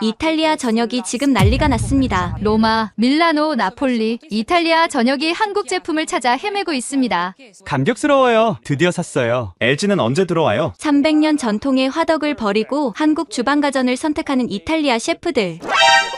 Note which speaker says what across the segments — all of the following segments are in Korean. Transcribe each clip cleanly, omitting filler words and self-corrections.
Speaker 1: 이탈리아 전역이 지금 난리가 났습니다.
Speaker 2: 로마, 밀라노, 나폴리, 이탈리아 전역이 한국 제품을 찾아 헤매고 있습니다.
Speaker 3: 감격스러워요. 드디어 샀어요.
Speaker 4: LG는 언제 들어와요?
Speaker 1: 300년 전통의 화덕을 버리고 한국 주방가전을 선택하는 이탈리아 셰프들.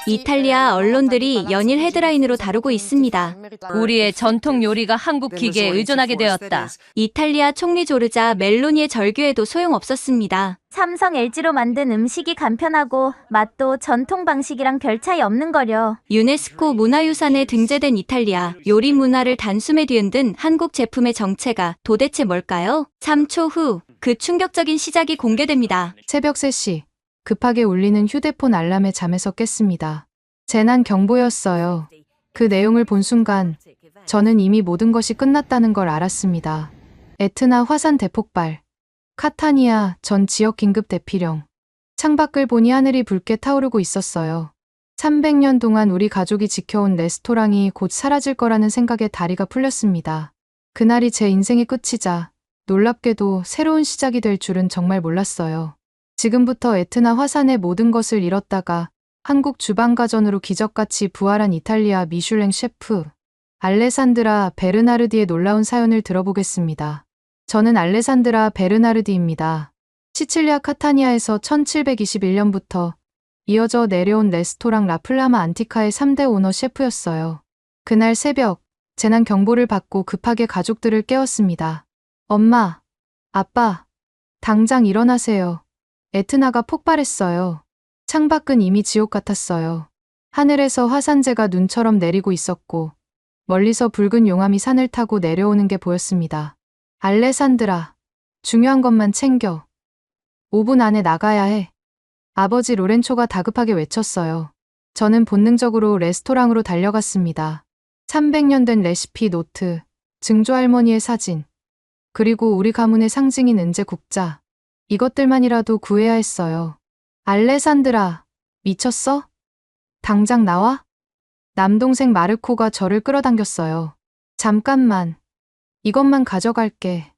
Speaker 1: 이탈리아 언론들이 연일 헤드라인으로 다루고 있습니다.
Speaker 2: 우리의 전통 요리가 한국 기계에 의존하게 되었다.
Speaker 1: 이탈리아 총리 조르자 멜로니의 절규에도 소용없었습니다.
Speaker 5: 삼성 LG로 만든 음식이 간편하고 맛도 전통 방식이랑 별 차이 없는 거려.
Speaker 1: 유네스코 문화유산에 등재된 이탈리아 요리 문화를 단숨에 뒤흔든 한국 제품의 정체가 도대체 뭘까요? 3초 후 그 충격적인 시작이 공개됩니다.
Speaker 6: 새벽 3시 급하게 울리는 휴대폰 알람에 잠에서 깼습니다. 재난 경보였어요. 그 내용을 본 순간 저는 이미 모든 것이 끝났다는 걸 알았습니다. 에트나 화산 대폭발, 카타니아 전 지역 긴급 대피령. 창밖을 보니 하늘이 붉게 타오르고 있었어요. 300년 동안 우리 가족이 지켜온 레스토랑이 곧 사라질 거라는 생각에 다리가 풀렸습니다. 그날이 제 인생의 끝이자 놀랍게도 새로운 시작이 될 줄은 정말 몰랐어요. 지금부터 에트나 화산의 모든 것을 잃었다가 한국 주방가전으로 기적같이 부활한 이탈리아 미슐랭 셰프 알레산드라 베르나르디의 놀라운 사연을 들어보겠습니다. 저는 알레산드라 베르나르디입니다. 시칠리아 카타니아에서 1721년부터 이어져 내려온 레스토랑 라플라마 안티카의 3대 오너 셰프였어요. 그날 새벽 재난 경보를 받고 급하게 가족들을 깨웠습니다. 엄마, 아빠, 당장 일어나세요. 에트나가 폭발했어요. 창밖은 이미 지옥 같았어요. 하늘에서 화산재가 눈처럼 내리고 있었고 멀리서 붉은 용암이 산을 타고 내려오는 게 보였습니다. 알레산드라, 중요한 것만 챙겨. 5분 안에 나가야 해. 아버지 로렌초가 다급하게 외쳤어요. 저는 본능적으로 레스토랑으로 달려갔습니다. 300년 된 레시피 노트, 증조할머니의 사진, 그리고 우리 가문의 상징인 은재 국자. 이것들만이라도 구해야 했어요. 알레산드라, 미쳤어? 당장 나와? 남동생 마르코가 저를 끌어당겼어요. 잠깐만. 이것만 가져갈게.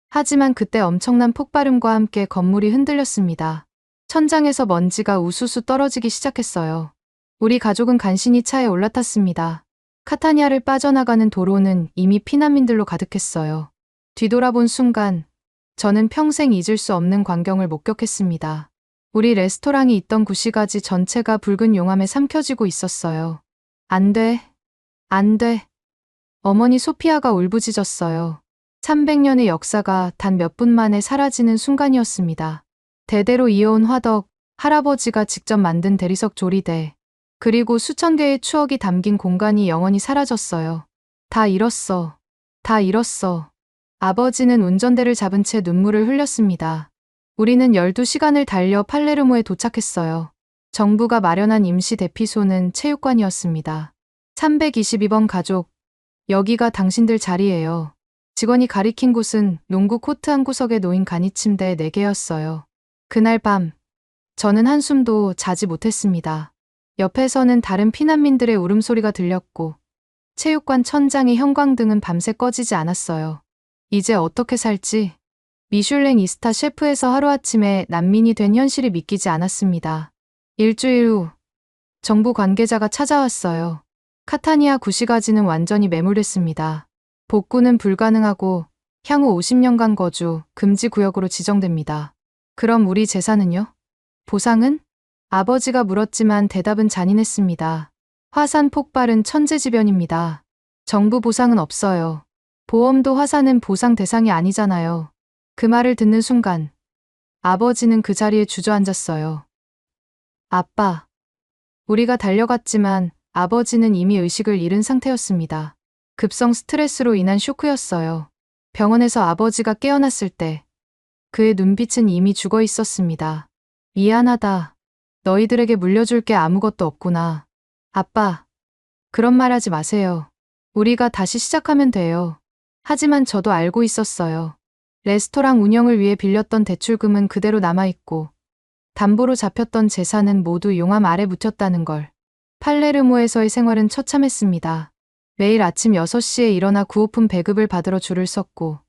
Speaker 6: 하지만 그때 엄청난 폭발음과 함께 건물이 흔들렸습니다. 천장에서 먼지가 우수수 떨어지기 시작했어요. 우리 가족은 간신히 차에 올라탔습니다. 카타니아를 빠져나가는 도로는 이미 피난민들로 가득했어요. 뒤돌아본 순간 저는 평생 잊을 수 없는 광경을 목격했습니다. 우리 레스토랑이 있던 구시가지 전체가 붉은 용암에 삼켜지고 있었어요. 안 돼. 안 돼. 어머니 소피아가 울부짖었어요. 300년의 역사가 단 몇 분 만에 사라지는 순간이었습니다. 대대로 이어온 화덕, 할아버지가 직접 만든 대리석 조리대, 그리고 수천 개의 추억이 담긴 공간이 영원히 사라졌어요. 다 잃었어. 다 잃었어. 아버지는 운전대를 잡은 채 눈물을 흘렸습니다. 우리는 12시간을 달려 팔레르모에 도착했어요. 정부가 마련한 임시 대피소는 체육관이었습니다. 322번 가족, 여기가 당신들 자리예요. 직원이 가리킨 곳은 농구 코트 한 구석에 놓인 간이 침대 4개였어요. 그날 밤, 저는 한숨도 자지 못했습니다. 옆에서는 다른 피난민들의 울음소리가 들렸고, 체육관 천장의 형광등은 밤새 꺼지지 않았어요. 이제 어떻게 살지? 미슐랭 이스타 셰프에서 하루아침에 난민이 된 현실이 믿기지 않았습니다. 일주일 후, 정부 관계자가 찾아왔어요. 카타니아 구시가지는 완전히 매몰됐습니다. 복구는 불가능하고 향후 50년간 거주 금지 구역으로 지정됩니다. 그럼 우리 재산은요? 보상은? 아버지가 물었지만 대답은 잔인했습니다. 화산 폭발은 천재지변입니다. 정부 보상은 없어요. 보험도 화산은 보상 대상이 아니잖아요. 그 말을 듣는 순간 아버지는 그 자리에 주저앉았어요. 아빠. 우리가 달려갔지만 아버지는 이미 의식을 잃은 상태였습니다. 급성 스트레스로 인한 쇼크였어요. 병원에서 아버지가 깨어났을 때 그의 눈빛은 이미 죽어 있었습니다. 미안하다. 너희들에게 물려줄 게 아무것도 없구나. 아빠. 그런 말 하지 마세요. 우리가 다시 시작하면 돼요. 하지만 저도 알고 있었어요. 레스토랑 운영을 위해 빌렸던 대출금은 그대로 남아있고 담보로 잡혔던 재산은 모두 용암 아래 묻혔다는 걸. 팔레르모에서의 생활은 처참했습니다. 매일 아침 6시에 일어나 구호품 배급을 받으러 줄을 섰고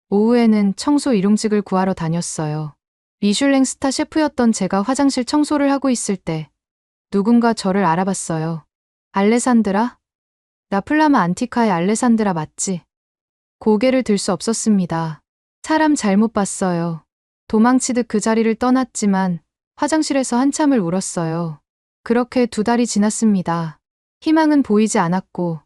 Speaker 6: 오후에는 청소 일용직을 구하러 다녔어요. 미슐랭 스타 셰프였던 제가 화장실 청소를 하고 있을 때 누군가 저를 알아봤어요. 알레산드라? 나플라마 안티카의 알레산드라 맞지? 고개를 들 수 없었습니다. 사람 잘못 봤어요. 도망치듯 그 자리를 떠났지만 화장실에서 한참을 울었어요. 그렇게 2달이 지났습니다. 희망은 보이지 않았고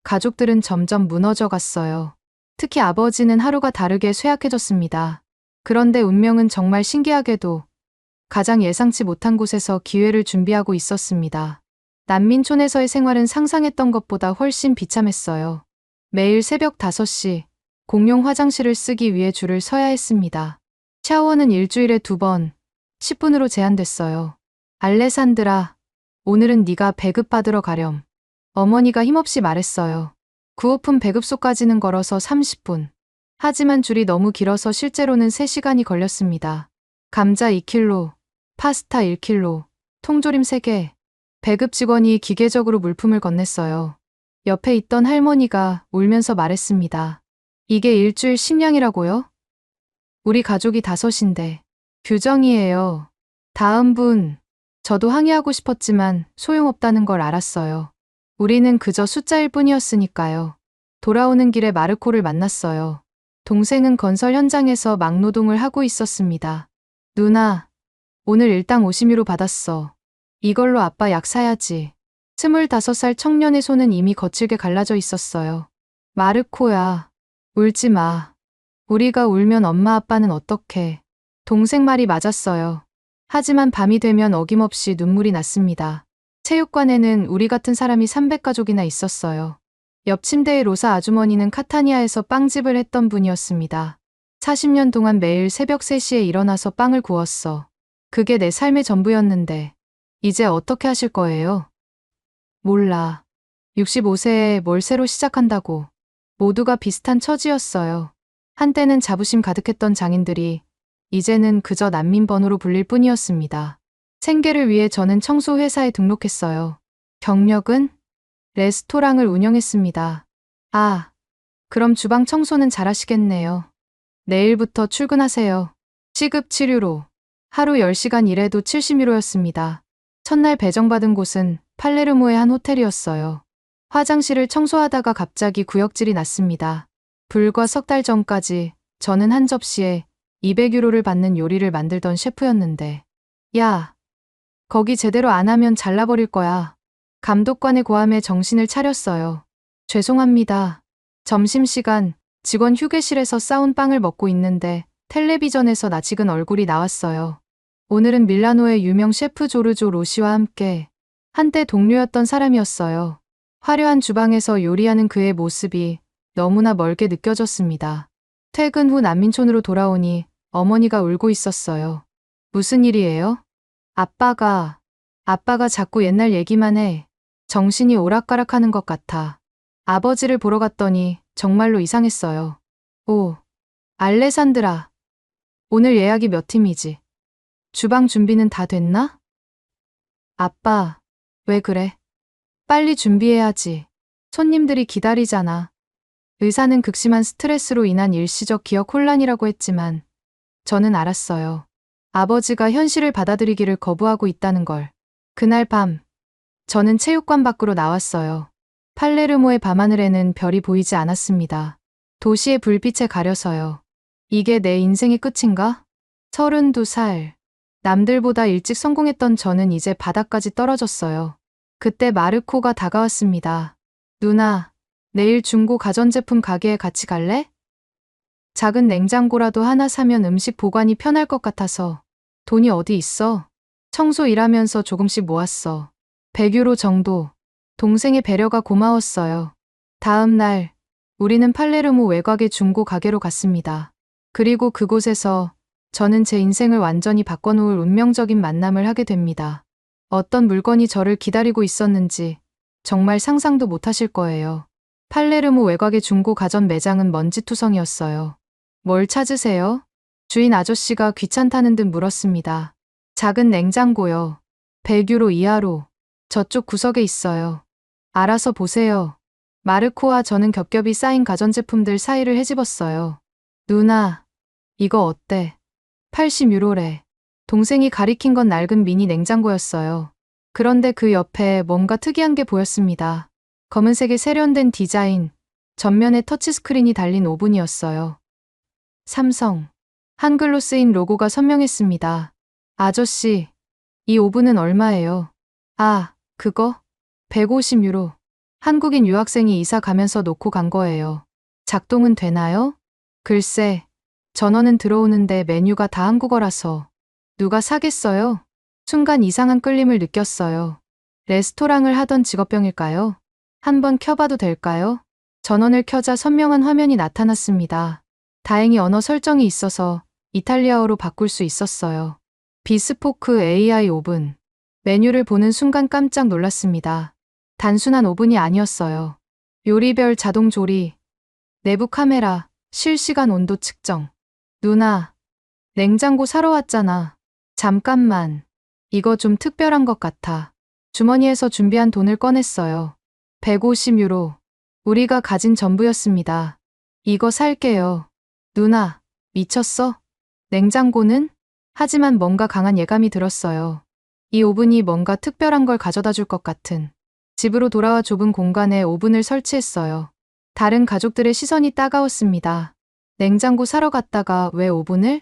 Speaker 6: 가족들은 점점 무너져 갔어요. 특히 아버지는 하루가 다르게 쇠약해졌습니다. 그런데 운명은 정말 신기하게도 가장 예상치 못한 곳에서 기회를 준비하고 있었습니다. 난민촌에서의 생활은 상상했던 것보다 훨씬 비참했어요. 매일 새벽 5시 공용 화장실을 쓰기 위해 줄을 서야 했습니다. 샤워는 일주일에 2번, 10분으로 제한됐어요. 알레산드라, 오늘은 네가 배급받으러 가렴. 어머니가 힘없이 말했어요. 구호품 배급소까지는 걸어서 30분. 하지만 줄이 너무 길어서 실제로는 3시간이 걸렸습니다. 감자 2kg, 파스타 1kg, 통조림 3개. 배급 직원이 기계적으로 물품을 건넸어요. 옆에 있던 할머니가 울면서 말했습니다. 이게 일주일 식량이라고요? 우리 가족이 5인데. 규정이에요. 다음 분. 저도 항의하고 싶었지만 소용없다는 걸 알았어요. 우리는 그저 숫자일 뿐이었으니까요. 돌아오는 길에 마르코를 만났어요. 동생은 건설 현장에서 막노동을 하고 있었습니다. 누나, 오늘 일당 50유로 받았어. 이걸로 아빠 약 사야지. 25살 청년의 손은 이미 거칠게 갈라져 있었어요. 마르코야, 울지 마. 우리가 울면 엄마 아빠는 어떡해. 동생 말이 맞았어요. 하지만 밤이 되면 어김없이 눈물이 났습니다. 체육관에는 우리 같은 사람이 300가족이나 있었어요. 옆 침대의 로사 아주머니는 카타니아에서 빵집을 했던 분이었습니다. 40년 동안 매일 새벽 3시에 일어나서 빵을 구웠어. 그게 내 삶의 전부였는데 이제 어떻게 하실 거예요? 몰라. 65세에 뭘 새로 시작한다고. 모두가 비슷한 처지였어요. 한때는 자부심 가득했던 장인들이 이제는 그저 난민 번호로 불릴 뿐이었습니다. 생계를 위해 저는 청소회사에 등록했어요. 경력은? 레스토랑을 운영했습니다. 아, 그럼 주방 청소는 잘하시겠네요. 내일부터 출근하세요. 시급 7유로. 하루 10시간 일해도 70유로였습니다. 첫날 배정받은 곳은 팔레르모의 한 호텔이었어요. 화장실을 청소하다가 갑자기 구역질이 났습니다. 불과 3달 전까지 저는 한 접시에 200유로를 받는 요리를 만들던 셰프였는데, 야, 거기 제대로 안 하면 잘라버릴 거야. 감독관의 고함에 정신을 차렸어요. 죄송합니다. 점심시간 직원 휴게실에서 싸운 빵을 먹고 있는데 텔레비전에서 낯익은 얼굴이 나왔어요. 오늘은 밀라노의 유명 셰프 조르조 로시와 함께 한때 동료였던 사람이었어요. 화려한 주방에서 요리하는 그의 모습이 너무나 멀게 느껴졌습니다. 퇴근 후 난민촌으로 돌아오니 어머니가 울고 있었어요. 무슨 일이에요? 아빠가 자꾸 옛날 얘기만 해. 정신이 오락가락하는 것 같아. 아버지를 보러 갔더니 정말로 이상했어요. 오, 알레산드라. 오늘 예약이 몇 팀이지? 주방 준비는 다 됐나? 아빠, 왜 그래? 빨리 준비해야지. 손님들이 기다리잖아. 의사는 극심한 스트레스로 인한 일시적 기억 혼란이라고 했지만 저는 알았어요. 아버지가 현실을 받아들이기를 거부하고 있다는 걸. 그날 밤, 저는 체육관 밖으로 나왔어요. 팔레르모의 밤하늘에는 별이 보이지 않았습니다. 도시의 불빛에 가려서요. 이게 내 인생의 끝인가? 32살. 남들보다 일찍 성공했던 저는 이제 바닥까지 떨어졌어요. 그때 마르코가 다가왔습니다. 누나, 내일 중고 가전제품 가게에 같이 갈래? 작은 냉장고라도 하나 사면 음식 보관이 편할 것 같아서. 돈이 어디 있어? 청소 일하면서 조금씩 모았어. 100유로 정도. 동생의 배려가 고마웠어요. 다음 날, 우리는 팔레르모 외곽의 중고 가게로 갔습니다. 그리고 그곳에서 저는 제 인생을 완전히 바꿔놓을 운명적인 만남을 하게 됩니다. 어떤 물건이 저를 기다리고 있었는지 정말 상상도 못하실 거예요. 팔레르모 외곽의 중고 가전 매장은 먼지투성이었어요. 뭘 찾으세요? 주인 아저씨가 귀찮다는 듯 물었습니다. 작은 냉장고요. 100유로 이하로. 저쪽 구석에 있어요. 알아서 보세요. 마르코와 저는 겹겹이 쌓인 가전제품들 사이를 헤집었어요. 누나, 이거 어때? 80유로래. 동생이 가리킨 건 낡은 미니 냉장고였어요. 그런데 그 옆에 뭔가 특이한 게 보였습니다. 검은색의 세련된 디자인, 전면에 터치스크린이 달린 오븐이었어요. 삼성. 한글로 쓰인 로고가 선명했습니다. 아저씨, 이 오븐은 얼마예요? 아, 그거? 150유로. 한국인 유학생이 이사 가면서 놓고 간 거예요. 작동은 되나요? 글쎄, 전원은 들어오는데 메뉴가 다 한국어라서. 누가 사겠어요? 순간 이상한 끌림을 느꼈어요. 레스토랑을 하던 직업병일까요? 한번 켜봐도 될까요? 전원을 켜자 선명한 화면이 나타났습니다. 다행히 언어 설정이 있어서 이탈리아어로 바꿀 수 있었어요. 비스포크 AI 오븐. 메뉴를 보는 순간 깜짝 놀랐습니다. 단순한 오븐이 아니었어요. 요리별 자동 조리, 내부 카메라, 실시간 온도 측정. 누나, 냉장고 사러 왔잖아. 잠깐만. 이거 좀 특별한 것 같아. 주머니에서 준비한 돈을 꺼냈어요. 150유로. 우리가 가진 전부였습니다. 이거 살게요. 누나, 미쳤어? 냉장고는? 하지만 뭔가 강한 예감이 들었어요. 이 오븐이 뭔가 특별한 걸 가져다 줄 것 같은. 집으로 돌아와 좁은 공간에 오븐을 설치했어요. 다른 가족들의 시선이 따가웠습니다. 냉장고 사러 갔다가 왜 오븐을?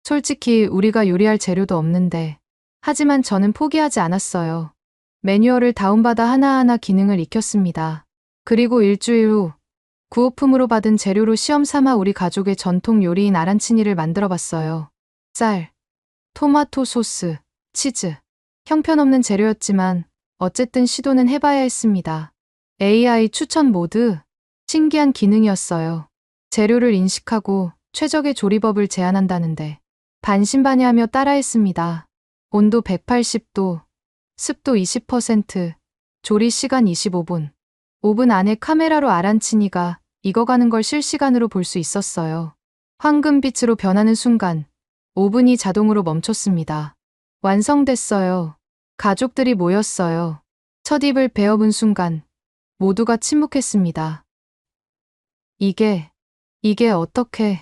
Speaker 6: 솔직히 우리가 요리할 재료도 없는데. 하지만 저는 포기하지 않았어요. 매뉴얼을 다운받아 하나하나 기능을 익혔습니다. 그리고 일주일 후 구호품으로 받은 재료로 시험 삼아 우리 가족의 전통 요리인 아란치니를 만들어 봤어요. 쌀, 토마토 소스, 치즈. 형편없는 재료였지만 어쨌든 시도는 해봐야 했습니다. AI 추천 모드. 신기한 기능이었어요. 재료를 인식하고 최적의 조리법을 제안한다는데 반신반의하며 따라했습니다. 온도 180도, 습도 20%, 조리 시간 25분. 오븐 안에 카메라로 아란치니가 익어가는 걸 실시간으로 볼 수 있었어요. 황금빛으로 변하는 순간 오븐이 자동으로 멈췄습니다. 완성됐어요. 가족들이 모였어요. 첫 입을 베어본 순간 모두가 침묵했습니다. 이게 어떻게?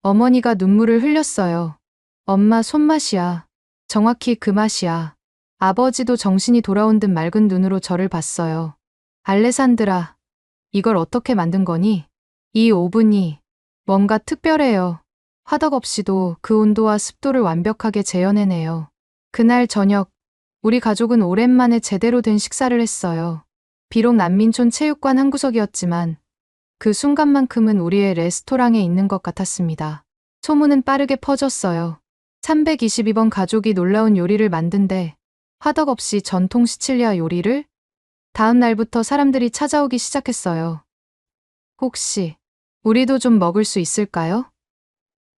Speaker 6: 어머니가 눈물을 흘렸어요. 엄마 손맛이야. 정확히 그 맛이야. 아버지도 정신이 돌아온 듯 맑은 눈으로 저를 봤어요. 알레산드라, 이걸 어떻게 만든 거니? 이 오븐이 뭔가 특별해요. 화덕 없이도 그 온도와 습도를 완벽하게 재현해내요. 그날 저녁, 우리 가족은 오랜만에 제대로 된 식사를 했어요. 비록 난민촌 체육관 한 구석이었지만 그 순간만큼은 우리의 레스토랑에 있는 것 같았습니다. 소문은 빠르게 퍼졌어요. 322번 가족이 놀라운 요리를 만든데 화덕 없이 전통 시칠리아 요리를? 다음 날부터 사람들이 찾아오기 시작했어요. 혹시 우리도 좀 먹을 수 있을까요?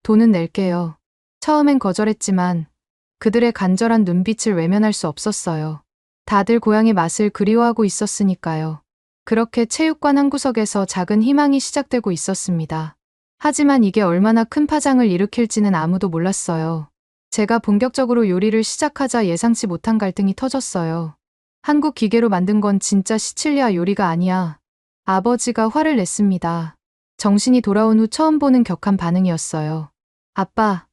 Speaker 6: 돈은 낼게요. 처음엔 거절했지만 그들의 간절한 눈빛을 외면할 수 없었어요. 다들 고향의 맛을 그리워하고 있었으니까요. 그렇게 체육관 한 구석에서 작은 희망이 시작되고 있었습니다. 하지만 이게 얼마나 큰 파장을 일으킬지는 아무도 몰랐어요. 제가 본격적으로 요리를 시작하자 예상치 못한 갈등이 터졌어요. 한국 기계로 만든 건 진짜 시칠리아 요리가 아니야. 아버지가 화를 냈습니다. 정신이 돌아온 후 처음 보는 격한 반응이었어요. 아빠,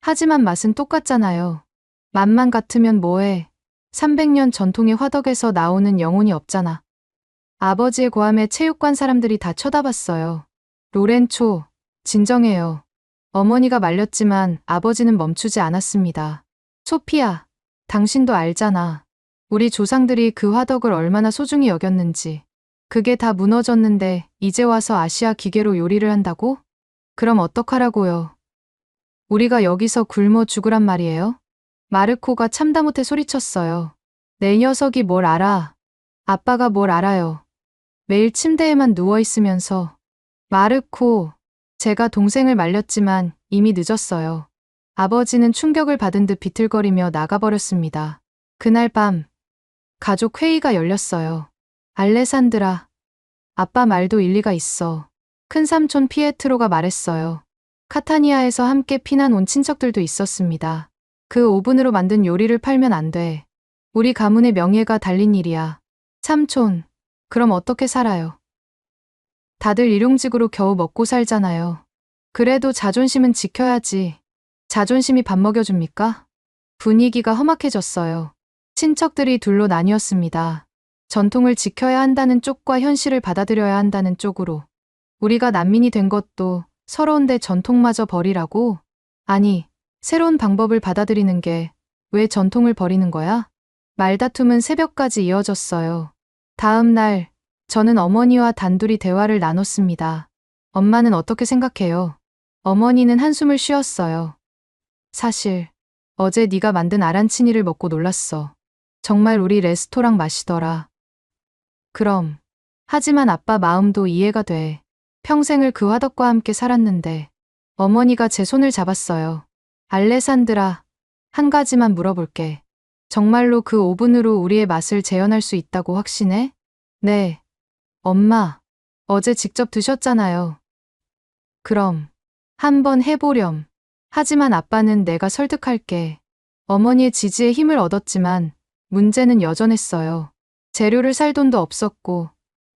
Speaker 6: 하지만 맛은 똑같잖아요. 맛만 같으면 뭐해. 300년 전통의 화덕에서 나오는 영혼이 없잖아. 아버지의 고함에 체육관 사람들이 다 쳐다봤어요. 로렌초, 진정해요. 어머니가 말렸지만 아버지는 멈추지 않았습니다. 소피아, 당신도 알잖아. 우리 조상들이 그 화덕을 얼마나 소중히 여겼는지. 그게 다 무너졌는데 이제 와서 아시아 기계로 요리를 한다고? 그럼 어떡하라고요? 우리가 여기서 굶어 죽으란 말이에요? 마르코가 참다 못해 소리쳤어요. 내 녀석이 뭘 알아? 아빠가 뭘 알아요? 매일 침대에만 누워있으면서. 마르코, 제가 동생을 말렸지만 이미 늦었어요. 아버지는 충격을 받은 듯 비틀거리며 나가버렸습니다. 그날 밤, 가족 회의가 열렸어요. 알레산드라, 아빠 말도 일리가 있어. 큰삼촌 피에트로가 말했어요. 카타니아에서 함께 피난 온 친척들도 있었습니다. 그 오븐으로 만든 요리를 팔면 안 돼. 우리 가문의 명예가 달린 일이야. 삼촌, 그럼 어떻게 살아요? 다들 일용직으로 겨우 먹고 살잖아요. 그래도 자존심은 지켜야지. 자존심이 밥 먹여줍니까? 분위기가 험악해졌어요. 친척들이 둘로 나뉘었습니다. 전통을 지켜야 한다는 쪽과 현실을 받아들여야 한다는 쪽으로. 우리가 난민이 된 것도 서러운데 전통마저 버리라고? 아니, 새로운 방법을 받아들이는 게 왜 전통을 버리는 거야? 말다툼은 새벽까지 이어졌어요. 다음 날, 저는 어머니와 단둘이 대화를 나눴습니다. 엄마는 어떻게 생각해요? 어머니는 한숨을 쉬었어요. 사실, 어제 네가 만든 아란치니를 먹고 놀랐어. 정말 우리 레스토랑 맛이더라. 그럼. 하지만 아빠 마음도 이해가 돼. 평생을 그 화덕과 함께 살았는데. 어머니가 제 손을 잡았어요. 알레산드라, 한 가지만 물어볼게. 정말로 그 오븐으로 우리의 맛을 재현할 수 있다고 확신해? 네. 엄마, 어제 직접 드셨잖아요. 그럼, 한번 해보렴. 하지만 아빠는 내가 설득할게. 어머니의 지지에 힘을 얻었지만 문제는 여전했어요. 재료를 살 돈도 없었고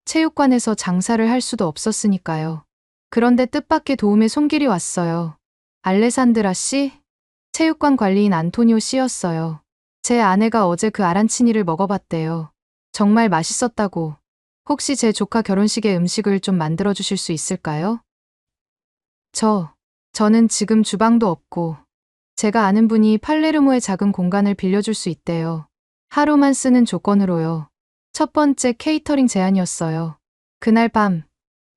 Speaker 6: 체육관에서 장사를 할 수도 없었으니까요. 그런데 뜻밖의 도움에 손길이 왔어요. 알레산드라 씨? 체육관 관리인 안토니오 씨였어요. 제 아내가 어제 그 아란치니를 먹어봤대요. 정말 맛있었다고. 혹시 제 조카 결혼식에 음식을 좀 만들어 주실 수 있을까요? 저는 지금 주방도 없고 제가 아는 분이 팔레르모의 작은 공간을 빌려줄 수 있대요. 하루만 쓰는 조건으로요. 첫 번째 케이터링 제안이었어요. 그날 밤,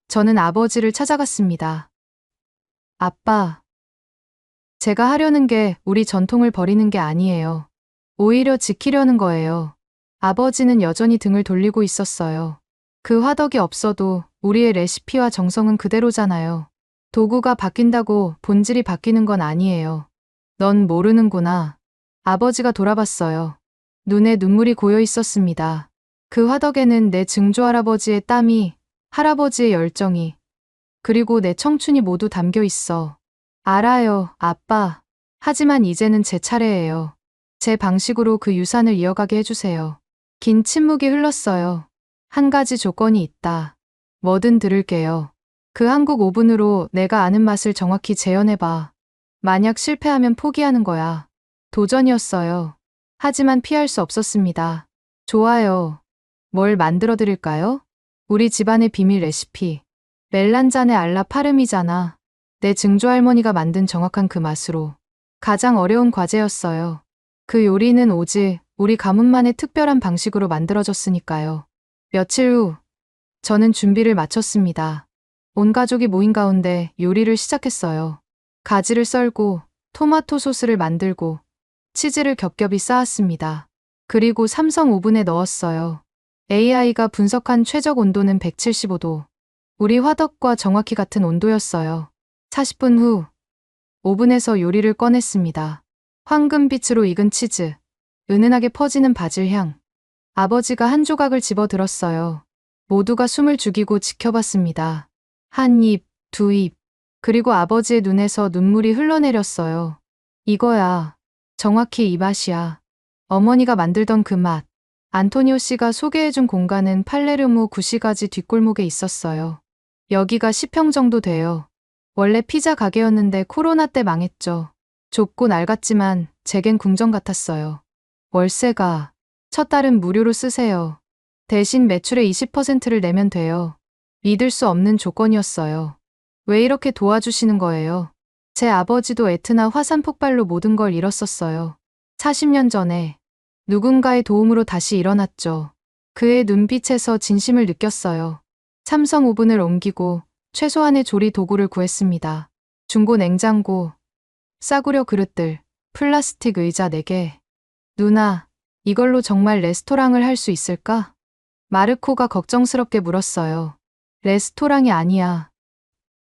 Speaker 6: 저는 아버지를 찾아갔습니다. 아빠, 제가 하려는 게 우리 전통을 버리는 게 아니에요. 오히려 지키려는 거예요. 아버지는 여전히 등을 돌리고 있었어요. 그 화덕이 없어도 우리의 레시피와 정성은 그대로잖아요. 도구가 바뀐다고 본질이 바뀌는 건 아니에요. 넌 모르는구나. 아버지가 돌아봤어요. 눈에 눈물이 고여 있었습니다. 그 화덕에는 내 증조할아버지의 땀이, 할아버지의 열정이, 그리고 내 청춘이 모두 담겨 있어. 알아요, 아빠. 하지만 이제는 제 차례예요. 제 방식으로 그 유산을 이어가게 해주세요. 긴 침묵이 흘렀어요. 한 가지 조건이 있다. 뭐든 들을게요. 그 한국 오븐으로 내가 아는 맛을 정확히 재현해봐. 만약 실패하면 포기하는 거야. 도전이었어요. 하지만 피할 수 없었습니다. 좋아요. 뭘 만들어 드릴까요? 우리 집안의 비밀 레시피. 멜란자네 알라 파르미자나. 내 증조할머니가 만든 정확한 그 맛으로. 가장 어려운 과제였어요. 그 요리는 오직 우리 가문만의 특별한 방식으로 만들어졌으니까요. 며칠 후, 저는 준비를 마쳤습니다. 온 가족이 모인 가운데 요리를 시작했어요. 가지를 썰고 토마토 소스를 만들고 치즈를 겹겹이 쌓았습니다. 그리고 삼성 오븐에 넣었어요. AI가 분석한 최적 온도는 175도. 우리 화덕과 정확히 같은 온도였어요. 40분 후, 오븐에서 요리를 꺼냈습니다. 황금빛으로 익은 치즈, 은은하게 퍼지는 바질 향. 아버지가 한 조각을 집어 들었어요. 모두가 숨을 죽이고 지켜봤습니다. 한 입, 두 입, 그리고 아버지의 눈에서 눈물이 흘러내렸어요. 이거야. 정확히 이 맛이야. 어머니가 만들던 그 맛. 안토니오 씨가 소개해준 공간은 팔레르모 구시가지 뒷골목에 있었어요. 여기가 10평 정도 돼요. 원래 피자 가게였는데 코로나 때 망했죠. 좁고 낡았지만 제겐 궁전 같았어요. 월세가 첫 달은 무료로 쓰세요. 대신 매출의 20%를 내면 돼요. 믿을 수 없는 조건이었어요. 왜 이렇게 도와주시는 거예요? 제 아버지도 에트나 화산 폭발로 모든 걸 잃었었어요. 40년 전에 누군가의 도움으로 다시 일어났죠. 그의 눈빛에서 진심을 느꼈어요. 삼성 오븐을 옮기고 최소한의 조리 도구를 구했습니다. 중고 냉장고, 싸구려 그릇들, 플라스틱 의자 4개. 누나, 이걸로 정말 레스토랑을 할 수 있을까? 마르코가 걱정스럽게 물었어요. 레스토랑이 아니야.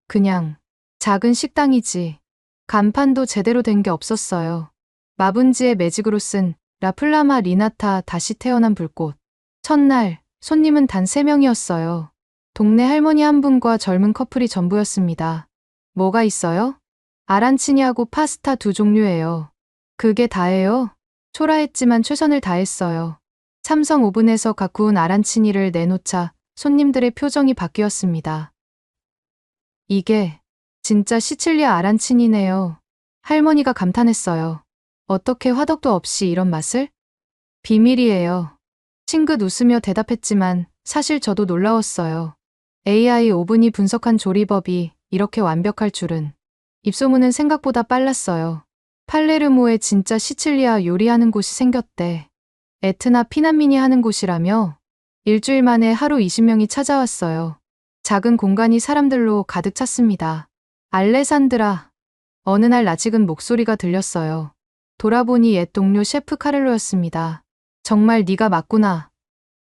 Speaker 6: 그냥 작은 식당이지. 간판도 제대로 된 게 없었어요. 마분지의 매직으로 쓴 라플라마 리나타 다시 태어난 불꽃. 첫날 손님은 단 3명이었어요. 동네 할머니 한 분과 젊은 커플이 전부였습니다. 뭐가 있어요? 아란치니하고 파스타 2종류예요. 그게 다예요? 초라했지만 최선을 다했어요. 삼성 오븐에서 각 구운 아란치니를 내놓자 손님들의 표정이 바뀌었습니다. 이게 진짜 시칠리아 아란치니네요. 할머니가 감탄했어요. 어떻게 화덕도 없이 이런 맛을? 비밀이에요. 싱긋 웃으며 대답했지만 사실 저도 놀라웠어요. AI 오븐이 분석한 조리법이 이렇게 완벽할 줄은. 입소문은 생각보다 빨랐어요. 팔레르모에 진짜 시칠리아 요리하는 곳이 생겼대. 에트나 피난민이 하는 곳이라며? 일주일 만에 하루 20명이 찾아왔어요. 작은 공간이 사람들로 가득 찼습니다. 알레산드라. 어느 날 낯익은 목소리가 들렸어요. 돌아보니 옛 동료 셰프 카를로였습니다. 정말 네가 맞구나.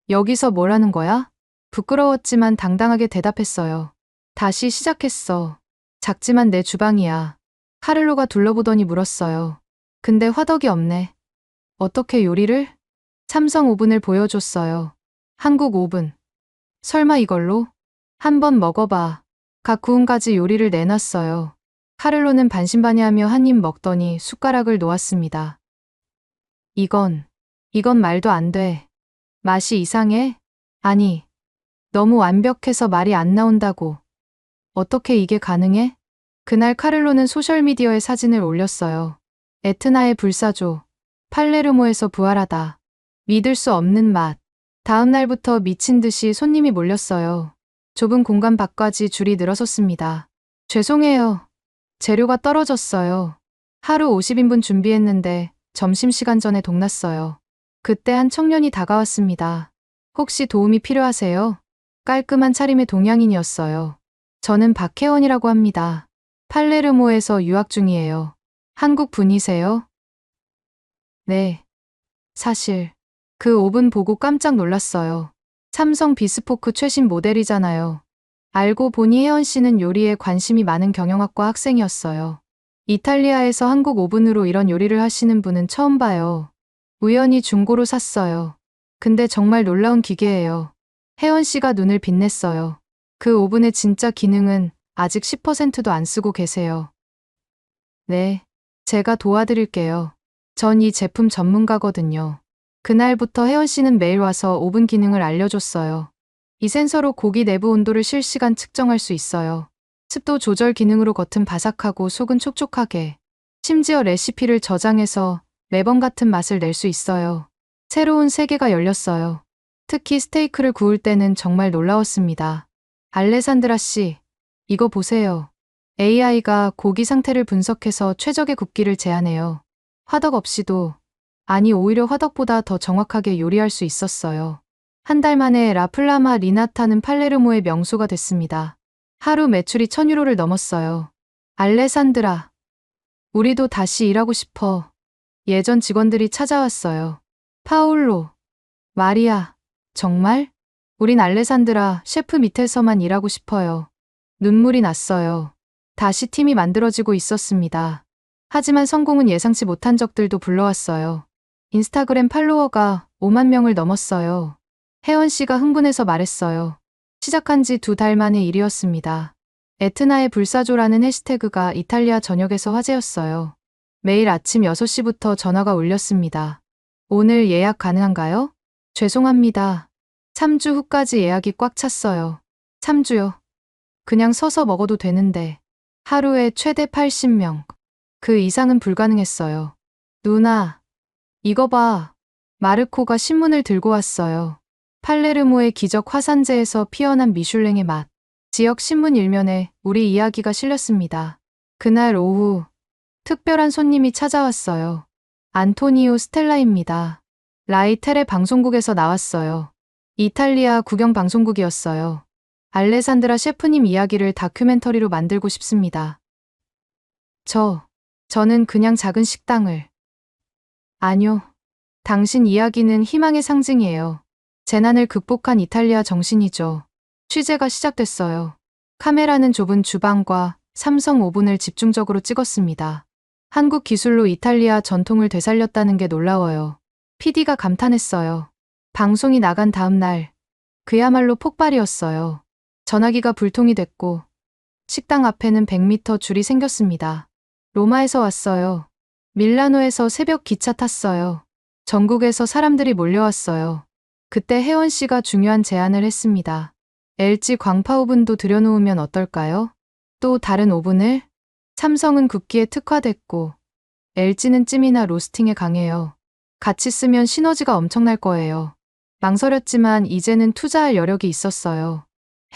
Speaker 6: 여기서 뭘 하는 거야? 부끄러웠지만 당당하게 대답했어요. 다시 시작했어. 작지만 내 주방이야. 카를로가 둘러보더니 물었어요. 근데 화덕이 없네. 어떻게 요리를? 삼성 오븐을 보여줬어요. 한국 오븐. 설마 이걸로? 한번 먹어봐. 각 구운 가지 요리를 내놨어요. 카를로는 반신반의하며 한 입 먹더니 숟가락을 놓았습니다. 이건 말도 안 돼. 맛이 이상해? 아니, 너무 완벽해서 말이 안 나온다고. 어떻게 이게 가능해? 그날 카를로는 소셜미디어에 사진을 올렸어요. 에트나의 불사조. 팔레르모에서 부활하다. 믿을 수 없는 맛. 다음 날부터 미친 듯이 손님이 몰렸어요. 좁은 공간 밖까지 줄이 늘어섰습니다. 죄송해요. 재료가 떨어졌어요. 하루 50인분 준비했는데 점심시간 전에 동났어요. 그때 한 청년이 다가왔습니다. 혹시 도움이 필요하세요? 깔끔한 차림의 동양인이었어요. 저는 박혜원이라고 합니다. 팔레르모에서 유학 중이에요. 한국 분이세요? 네. 사실 그 오븐 보고 깜짝 놀랐어요. 삼성 비스포크 최신 모델이잖아요. 알고 보니 혜원 씨는 요리에 관심이 많은 경영학과 학생이었어요. 이탈리아에서 한국 오븐으로 이런 요리를 하시는 분은 처음 봐요. 우연히 중고로 샀어요. 근데 정말 놀라운 기계예요. 혜원 씨가 눈을 빛냈어요. 그 오븐의 진짜 기능은 아직 10%도 안 쓰고 계세요. 네, 제가 도와드릴게요. 전 이 제품 전문가거든요. 그날부터 혜원 씨는 매일 와서 오븐 기능을 알려줬어요. 이 센서로 고기 내부 온도를 실시간 측정할 수 있어요. 습도 조절 기능으로 겉은 바삭하고 속은 촉촉하게. 심지어 레시피를 저장해서 매번 같은 맛을 낼 수 있어요. 새로운 세계가 열렸어요. 특히 스테이크를 구울 때는 정말 놀라웠습니다. 알레산드라 씨, 이거 보세요. AI가 고기 상태를 분석해서 최적의 굽기를 제안해요. 화덕 없이도, 아니 오히려 화덕보다 더 정확하게 요리할 수 있었어요. 한 달 만에 라플라마 리나타는 팔레르모의 명소가 됐습니다. 하루 매출이 1000유로를 넘었어요. 알레산드라, 우리도 다시 일하고 싶어. 예전 직원들이 찾아왔어요. 파울로, 마리아, 정말? 우린 알레산드라 셰프 밑에서만 일하고 싶어요. 눈물이 났어요. 다시 팀이 만들어지고 있었습니다. 하지만 성공은 예상치 못한 적들도 불러왔어요. 인스타그램 팔로워가 5만 명을 넘었어요. 혜원 씨가 흥분해서 말했어요. 시작한 지 2달 만의 일이었습니다. 에트나의 불사조라는 해시태그가 이탈리아 전역에서 화제였어요. 매일 아침 6시부터 전화가 울렸습니다. 오늘 예약 가능한가요? 죄송합니다. 3주 후까지 예약이 꽉 찼어요. 3주요? 그냥 서서 먹어도 되는데. 하루에 최대 80명. 그 이상은 불가능했어요. 누나, 이거 봐. 마르코가 신문을 들고 왔어요. 팔레르모의 기적 화산재에서 피어난 미슐랭의 맛. 지역 신문 일면에 우리 이야기가 실렸습니다. 그날 오후 특별한 손님이 찾아왔어요. 안토니오 스텔라입니다. 라이 텔레 방송국에서 나왔어요. 이탈리아 국영 방송국이었어요. 알레산드라 셰프님 이야기를 다큐멘터리로 만들고 싶습니다. 저는 그냥 작은 식당을. 아니요. 당신 이야기는 희망의 상징이에요. 재난을 극복한 이탈리아 정신이죠. 취재가 시작됐어요. 카메라는 좁은 주방과 삼성 오븐을 집중적으로 찍었습니다. 한국 기술로 이탈리아 전통을 되살렸다는 게 놀라워요. PD가 감탄했어요. 방송이 나간 다음 날, 그야말로 폭발이었어요. 전화기가 불통이 됐고, 식당 앞에는 100m 줄이 생겼습니다. 로마에서 왔어요. 밀라노에서 새벽 기차 탔어요. 전국에서 사람들이 몰려왔어요. 그때 혜원 씨가 중요한 제안을 했습니다. LG 광파 오븐도 들여놓으면 어떨까요? 또 다른 오븐을? 삼성은 굽기에 특화됐고 LG는 찜이나 로스팅에 강해요. 같이 쓰면 시너지가 엄청날 거예요. 망설였지만 이제는 투자할 여력이 있었어요.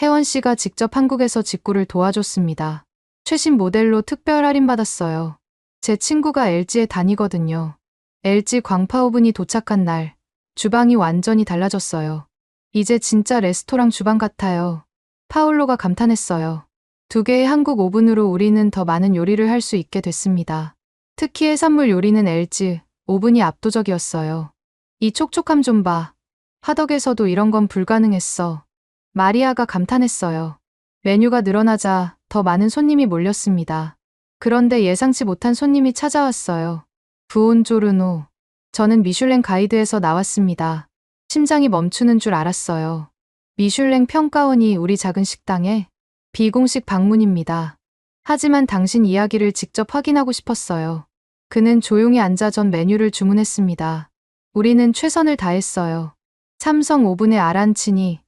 Speaker 6: 혜원 씨가 직접 한국에서 직구를 도와줬습니다. 최신 모델로 특별 할인받았어요. 제 친구가 LG에 다니거든요. LG 광파 오븐이 도착한 날, 주방이 완전히 달라졌어요. 이제 진짜 레스토랑 주방 같아요. 파울로가 감탄했어요. 2개의 한국 오븐으로 우리는 더 많은 요리를 할 수 있게 됐습니다. 특히 해산물 요리는 LG 오븐이 압도적이었어요. 이 촉촉함 좀 봐. 화덕에서도 이런 건 불가능했어. 마리아가 감탄했어요. 메뉴가 늘어나자 더 많은 손님이 몰렸습니다. 그런데 예상치 못한 손님이 찾아왔어요. 부온조르노. 저는 미슐랭 가이드에서 나왔습니다. 심장이 멈추는 줄 알았어요. 미슐랭 평가원이 우리 작은 식당에 비공식 방문입니다. 하지만 당신 이야기를 직접 확인하고 싶었어요. 그는 조용히 앉아 전 메뉴를 주문했습니다. 우리는 최선을 다했어요. 삼성 오븐의 아란치니,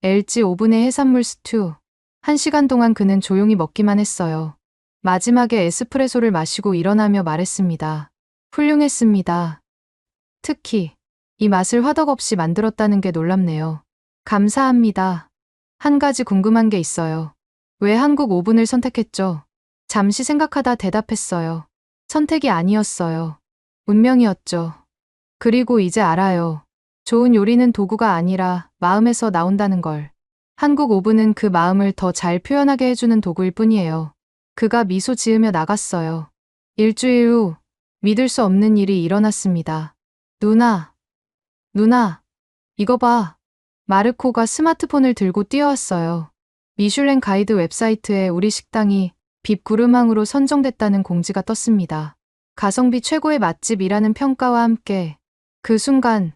Speaker 6: LG 오븐의 해산물 스튜. 1시간 동안 그는 조용히 먹기만 했어요. 마지막에 에스프레소를 마시고 일어나며 말했습니다. 훌륭했습니다. 특히 이 맛을 화덕 없이 만들었다는 게 놀랍네요. 감사합니다. 한 가지 궁금한 게 있어요. 왜 한국 오븐을 선택했죠? 잠시 생각하다 대답했어요. 선택이 아니었어요. 운명이었죠. 그리고 이제 알아요. 좋은 요리는 도구가 아니라 마음에서 나온다는 걸. 한국 오븐은 그 마음을 더 잘 표현하게 해주는 도구일 뿐이에요. 그가 미소 지으며 나갔어요. 일주일 후 믿을 수 없는 일이 일어났습니다. 누나, 이거 봐. 마르코가 스마트폰을 들고 뛰어왔어요. 미슐랭 가이드 웹사이트에 우리 식당이 빕 구르망으로 선정됐다는 공지가 떴습니다. 가성비 최고의 맛집이라는 평가와 함께 그 순간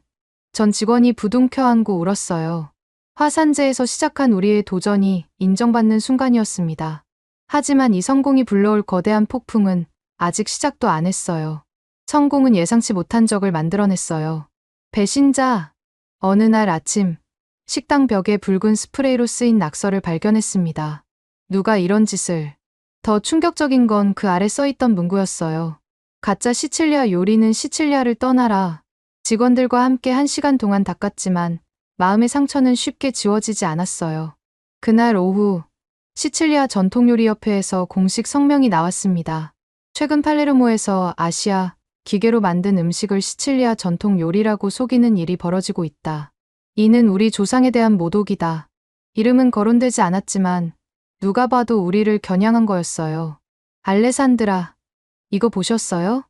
Speaker 6: 전 직원이 부둥켜 안고 울었어요. 화산재에서 시작한 우리의 도전이 인정받는 순간이었습니다. 하지만 이 성공이 불러올 거대한 폭풍은 아직 시작도 안 했어요. 성공은 예상치 못한 적을 만들어냈어요. 배신자. 어느 날 아침 식당 벽에 붉은 스프레이로 쓰인 낙서를 발견했습니다. 누가 이런 짓을. 더 충격적인 건 그 아래 써있던 문구였어요. 가짜 시칠리아 요리는 시칠리아를 떠나라. 직원들과 함께 1시간 동안 닦았지만 마음의 상처는 쉽게 지워지지 않았어요. 그날 오후 시칠리아 전통요리협회에서 공식 성명이 나왔습니다. 최근 팔레르모에서 아시아 기계로 만든 음식을 시칠리아 전통 요리라고 속이는 일이 벌어지고 있다. 이는 우리 조상에 대한 모독이다. 이름은 거론되지 않았지만 누가 봐도 우리를 겨냥한 거였어요. 알레산드라, 이거 보셨어요?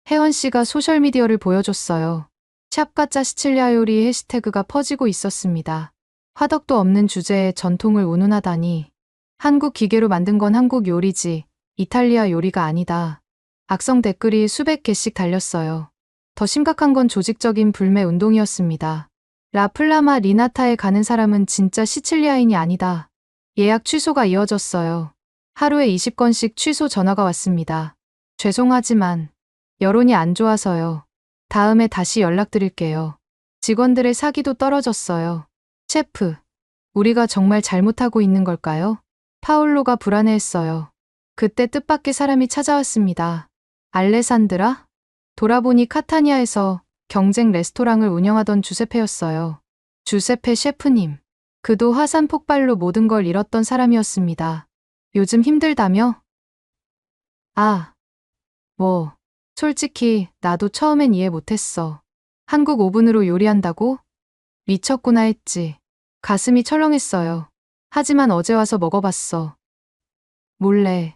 Speaker 6: 혜원 씨가 소셜미디어를 보여줬어요. 샵 가짜 시칠리아 요리 해시태그가 퍼지고 있었습니다. 화덕도 없는 주제에 전통을 운운하다니. 한국 기계로 만든 건 한국 요리지 이탈리아 요리가 아니다. 악성 댓글이 수백 개씩 달렸어요. 더 심각한 건 조직적인 불매 운동이었습니다. 라플라마 리나타에 가는 사람은 진짜 시칠리아인이 아니다. 예약 취소가 이어졌어요. 하루에 20건씩 취소 전화가 왔습니다. 죄송하지만 여론이 안 좋아서요. 다음에 다시 연락드릴게요. 직원들의 사기도 떨어졌어요. 셰프, 우리가 정말 잘못하고 있는 걸까요? 파울로가 불안해했어요. 그때 뜻밖의 사람이 찾아왔습니다. 알레산드라? 돌아보니 카타니아에서 경쟁 레스토랑을 운영하던 주세페였어요. 주세페 셰프님. 그도 화산 폭발로 모든 걸 잃었던 사람이었습니다. 요즘 힘들다며? 솔직히 나도 처음엔 이해 못했어. 한국 오븐으로 요리한다고? 미쳤구나 했지. 가슴이 철렁했어요. 하지만 어제 와서 먹어봤어. 몰래.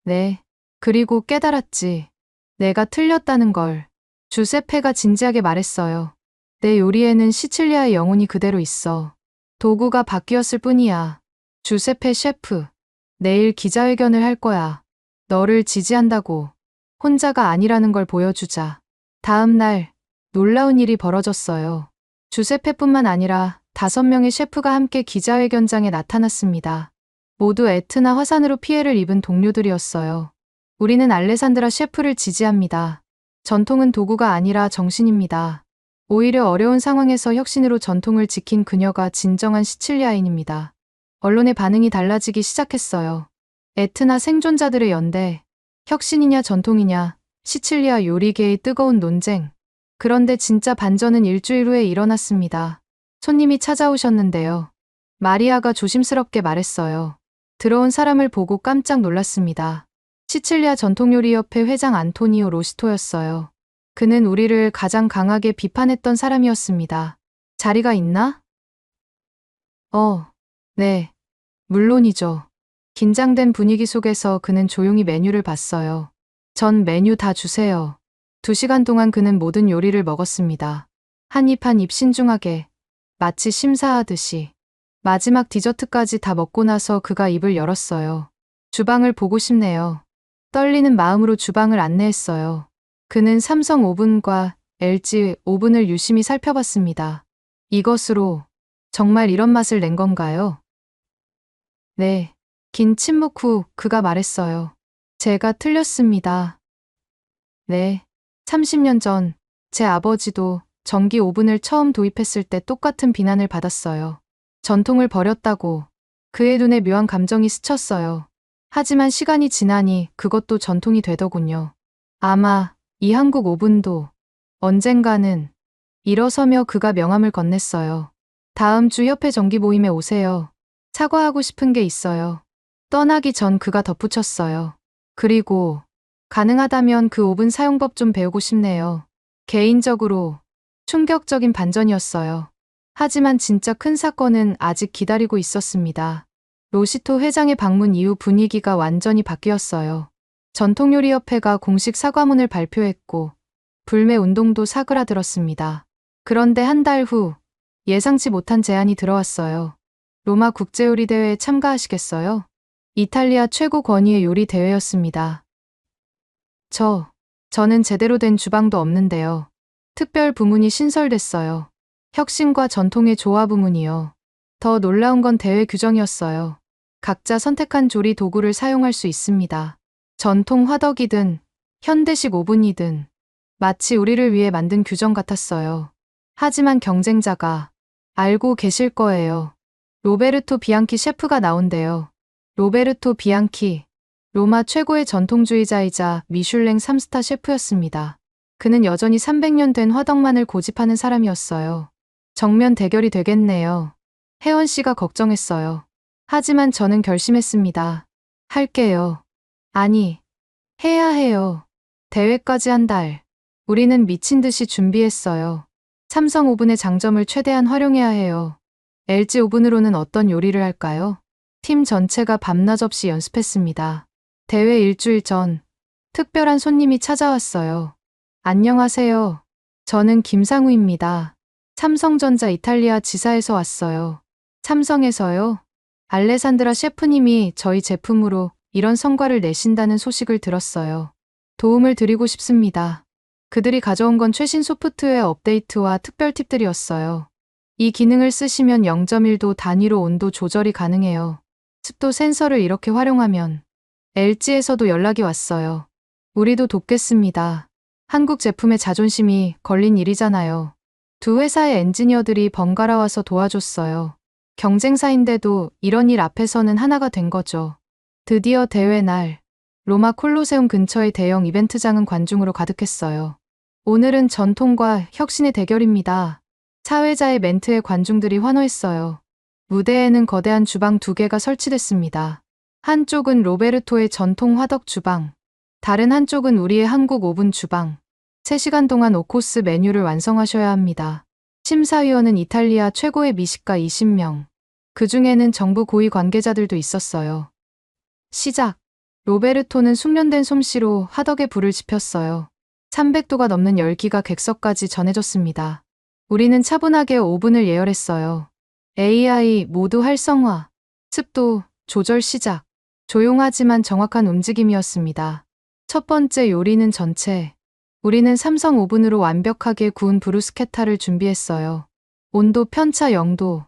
Speaker 6: 네. 그리고 깨달았지. 내가 틀렸다는 걸. 주세페가 진지하게 말했어요. 내 요리에는 시칠리아의 영혼이 그대로 있어. 도구가 바뀌었을 뿐이야. 주세페 셰프. 내일 기자회견을 할 거야. 너를 지지한다고. 혼자가 아니라는 걸 보여주자. 다음 날 놀라운 일이 벌어졌어요. 주세페뿐만 아니라 5명의 셰프가 함께 기자회견장에 나타났습니다. 모두 에트나 화산으로 피해를 입은 동료들이었어요. 우리는 알레산드라 셰프를 지지합니다. 전통은 도구가 아니라 정신입니다. 오히려 어려운 상황에서 혁신으로 전통을 지킨 그녀가 진정한 시칠리아인입니다. 언론의 반응이 달라지기 시작했어요. 에트나 생존자들의 연대, 혁신이냐 전통이냐, 시칠리아 요리계의 뜨거운 논쟁. 그런데 진짜 반전은 일주일 후에 일어났습니다. 손님이 찾아오셨는데요. 마리아가 조심스럽게 말했어요. 들어온 사람을 보고 깜짝 놀랐습니다. 시칠리아 전통요리협회 회장 안토니오 로시토였어요. 그는 우리를 가장 강하게 비판했던 사람이었습니다. 자리가 있나? 네. 물론이죠. 긴장된 분위기 속에서 그는 조용히 메뉴를 봤어요. 전 메뉴 다 주세요. 2시간 동안 그는 모든 요리를 먹었습니다. 한 입 한 입 신중하게, 마치 심사하듯이. 마지막 디저트까지 다 먹고 나서 그가 입을 열었어요. 주방을 보고 싶네요. 떨리는 마음으로 주방을 안내했어요. 그는 삼성 오븐과 LG 오븐을 유심히 살펴봤습니다. 이것으로 정말 이런 맛을 낸 건가요? 네. 긴 침묵 후 그가 말했어요. 제가 틀렸습니다. 네. 30년 전 제 아버지도 전기 오븐을 처음 도입했을 때 똑같은 비난을 받았어요. 전통을 버렸다고. 그의 눈에 묘한 감정이 스쳤어요. 하지만 시간이 지나니 그것도 전통이 되더군요. 아마 이 한국 오븐도 언젠가는. 일어서며 그가 명함을 건넸어요. 다음 주 협회 정기 모임에 오세요. 사과하고 싶은 게 있어요. 떠나기 전 그가 덧붙였어요. 그리고 가능하다면 그 오븐 사용법 좀 배우고 싶네요. 개인적으로 충격적인 반전이었어요. 하지만 진짜 큰 사건은 아직 기다리고 있었습니다. 로시토 회장의 방문 이후 분위기가 완전히 바뀌었어요. 전통요리협회가 공식 사과문을 발표했고 불매 운동도 사그라들었습니다. 그런데 한 달 후 예상치 못한 제안이 들어왔어요. 로마 국제요리대회에 참가하시겠어요? 이탈리아 최고 권위의 요리 대회였습니다. 저는 제대로 된 주방도 없는데요. 특별 부문이 신설됐어요. 혁신과 전통의 조화 부문이요. 더 놀라운 건 대회 규정이었어요. 각자 선택한 조리 도구를 사용할 수 있습니다. 전통 화덕이든 현대식 오븐이든 마치 우리를 위해 만든 규정 같았어요. 하지만 경쟁자가 알고 계실 거예요. 로베르토 비앙키 셰프가 나온대요. 로베르토 비앙키, 로마 최고의 전통주의자이자 미슐랭 3스타 셰프였습니다. 그는 여전히 300년 된 화덕만을 고집하는 사람이었어요. 정면 대결이 되겠네요. 혜원 씨가 걱정했어요. 하지만 저는 결심했습니다. 할게요. 아니, 해야 해요. 대회까지 한 달. 우리는 미친 듯이 준비했어요. 삼성 오븐의 장점을 최대한 활용해야 해요. LG 오븐으로는 어떤 요리를 할까요? 팀 전체가 밤낮 없이 연습했습니다. 대회 일주일 전, 특별한 손님이 찾아왔어요. 안녕하세요. 저는 김상우입니다. 삼성전자 이탈리아 지사에서 왔어요. 삼성에서요? 알레산드라 셰프님이 저희 제품으로 이런 성과를 내신다는 소식을 들었어요. 도움을 드리고 싶습니다. 그들이 가져온 건 최신 소프트웨어 업데이트와 특별 팁들이었어요. 이 기능을 쓰시면 0.1도 단위로 온도 조절이 가능해요. 습도 센서를 이렇게 활용하면 LG에서도 연락이 왔어요. 우리도 돕겠습니다. 한국 제품의 자존심이 걸린 일이잖아요. 두 회사의 엔지니어들이 번갈아 와서 도와줬어요. 경쟁사인데도 이런 일 앞에서는 하나가 된 거죠. 드디어 대회 날, 로마 콜로세움 근처의 대형 이벤트장은 관중으로 가득했어요. 오늘은 전통과 혁신의 대결입니다. 사회자의 멘트에 관중들이 환호했어요. 무대에는 거대한 주방 2개가 설치됐습니다. 한쪽은 로베르토의 전통 화덕 주방, 다른 한쪽은 우리의 한국 오븐 주방. 3시간 동안 5코스 메뉴를 완성하셔야 합니다. 심사위원은 이탈리아 최고의 미식가 20명. 그 중에는 정부 고위 관계자들도 있었어요. 시작. 로베르토는 숙련된 솜씨로 화덕에 불을 지폈어요. 300도가 넘는 열기가 객석까지 전해졌습니다. 우리는 차분하게 오븐을 예열했어요. AI 모두 활성화. 습도 조절 시작. 조용하지만 정확한 움직임이었습니다. 첫 번째 요리는 전체. 우리는 삼성 오븐으로 완벽하게 구운 브루스케타를 준비했어요. 온도 편차 0도.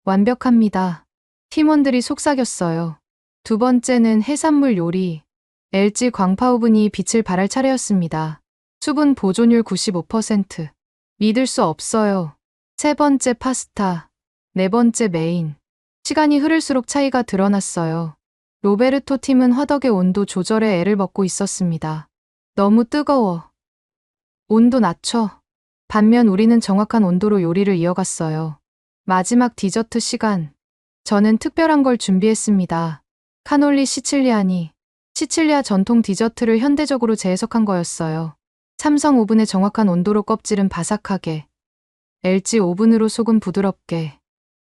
Speaker 6: 완벽합니다. 팀원들이 속삭였어요. 두 번째는 해산물 요리. LG 광파 오븐이 빛을 발할 차례였습니다. 수분 보존율 95%. 믿을 수 없어요. 세 번째 파스타. 네 번째 메인. 시간이 흐를수록 차이가 드러났어요. 로베르토 팀은 화덕의 온도 조절에 애를 먹고 있었습니다. 너무 뜨거워. 온도 낮춰. 반면 우리는 정확한 온도로 요리를 이어갔어요. 마지막 디저트 시간. 저는 특별한 걸 준비했습니다. 카놀리 시칠리아니. 시칠리아 전통 디저트를 현대적으로 재해석한 거였어요. 삼성 오븐의 정확한 온도로 껍질은 바삭하게, LG 오븐으로 속은 부드럽게.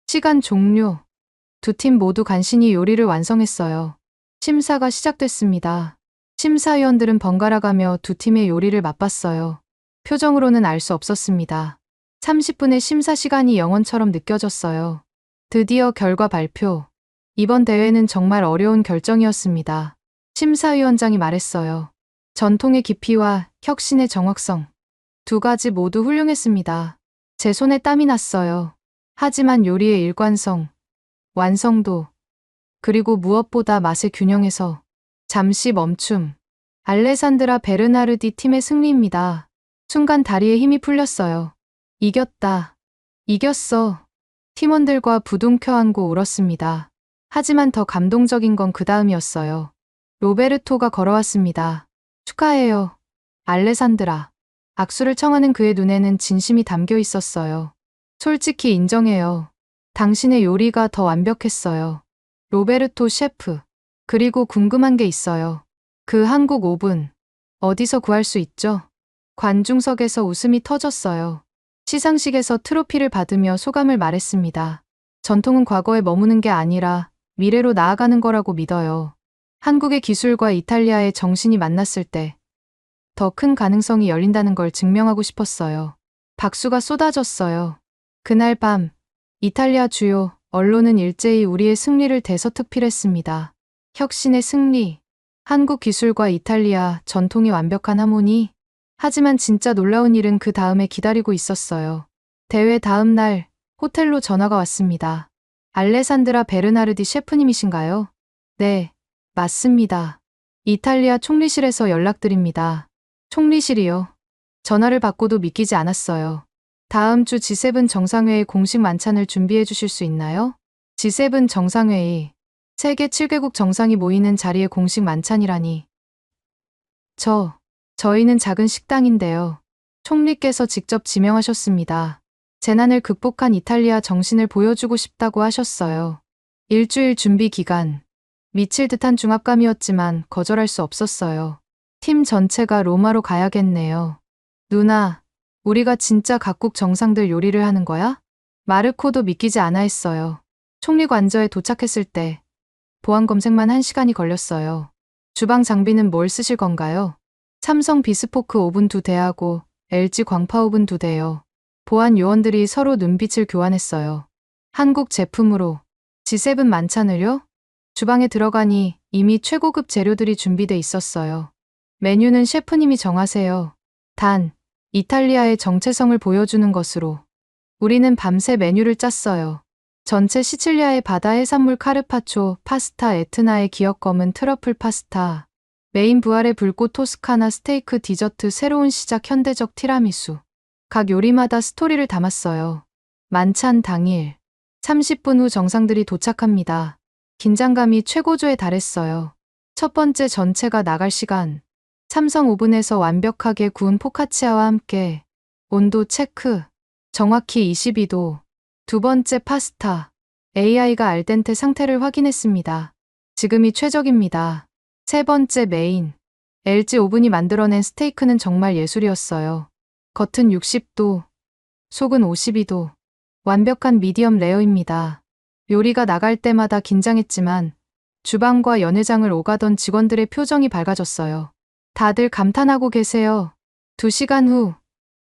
Speaker 6: 시간 종료. 두 팀 모두 간신히 요리를 완성했어요. 심사가 시작됐습니다. 심사위원들은 번갈아가며 두 팀의 요리를 맛봤어요. 표정으로는 알 수 없었습니다. 30분의 심사 시간이 영원처럼 느껴졌어요. 드디어 결과 발표. 이번 대회는 정말 어려운 결정이었습니다. 심사위원장이 말했어요. 전통의 깊이와 혁신의 정확성. 두 가지 모두 훌륭했습니다. 제 손에 땀이 났어요. 하지만 요리의 일관성, 완성도, 그리고 무엇보다 맛의 균형에서 잠시 멈춤. 알레산드라 베르나르디 팀의 승리입니다. 순간 다리에 힘이 풀렸어요. 이겼다. 이겼어. 팀원들과 부둥켜 안고 울었습니다. 하지만 더 감동적인 건 그 다음이었어요. 로베르토가 걸어왔습니다. 축하해요. 알레산드라. 악수를 청하는 그의 눈에는 진심이 담겨 있었어요. 솔직히 인정해요. 당신의 요리가 더 완벽했어요. 로베르토 셰프. 그리고 궁금한 게 있어요. 그 한국 오븐. 어디서 구할 수 있죠? 관중석에서 웃음이 터졌어요. 시상식에서 트로피를 받으며 소감을 말했습니다. 전통은 과거에 머무는 게 아니라 미래로 나아가는 거라고 믿어요. 한국의 기술과 이탈리아의 정신이 만났을 때 더 큰 가능성이 열린다는 걸 증명하고 싶었어요. 박수가 쏟아졌어요. 그날 밤 이탈리아 주요 언론은 일제히 우리의 승리를 대서특필했습니다. 혁신의 승리, 한국 기술과 이탈리아 전통이 완벽한 하모니. 하지만 진짜 놀라운 일은 그 다음에 기다리고 있었어요. 대회 다음 날 호텔로 전화가 왔습니다. 알레산드라 베르나르디 셰프님이신가요? 네, 맞습니다. 이탈리아 총리실에서 연락드립니다. 총리실이요. 전화를 받고도 믿기지 않았어요. 다음 주 G7 정상회의 공식 만찬을 준비해 주실 수 있나요? G7 정상회의. 세계 7개국 정상이 모이는 자리의 공식 만찬이라니. 저희는 작은 식당인데요. 총리께서 직접 지명하셨습니다. 재난을 극복한 이탈리아 정신을 보여주고 싶다고 하셨어요. 일주일 준비 기간. 미칠 듯한 중압감이었지만 거절할 수 없었어요. 팀 전체가 로마로 가야겠네요. 누나, 우리가 진짜 각국 정상들 요리를 하는 거야? 마르코도 믿기지 않아 했어요. 총리 관저에 도착했을 때 보안 검색만 1시간이 걸렸어요. 주방 장비는 뭘 쓰실 건가요? 삼성 비스포크 오븐 2대하고 LG 광파 오븐 2대요. 보안 요원들이 서로 눈빛을 교환했어요. 한국 제품으로 G7 만찬을요? 주방에 들어가니 이미 최고급 재료들이 준비돼 있었어요. 메뉴는 셰프님이 정하세요. 단, 이탈리아의 정체성을 보여주는 것으로. 우리는 밤새 메뉴를 짰어요. 전체 시칠리아의 바다 해산물 카르파초, 파스타 에트나의 기억 검은 트러플 파스타, 메인 부활의 불꽃 토스카나 스테이크 디저트 새로운 시작 현대적 티라미수. 각 요리마다 스토리를 담았어요. 만찬 당일. 30분 후 정상들이 도착합니다. 긴장감이 최고조에 달했어요. 첫 번째 전체가 나갈 시간. 삼성 오븐에서 완벽하게 구운 포카치아와 함께 온도 체크. 정확히 22도. 두 번째 파스타. AI가 알덴테 상태를 확인했습니다. 지금이 최적입니다. 세 번째 메인. LG 오븐이 만들어낸 스테이크는 정말 예술이었어요. 겉은 60도, 속은 52도. 완벽한 미디엄 레어입니다. 요리가 나갈 때마다 긴장했지만 주방과 연회장을 오가던 직원들의 표정이 밝아졌어요. 다들 감탄하고 계세요. 2시간 후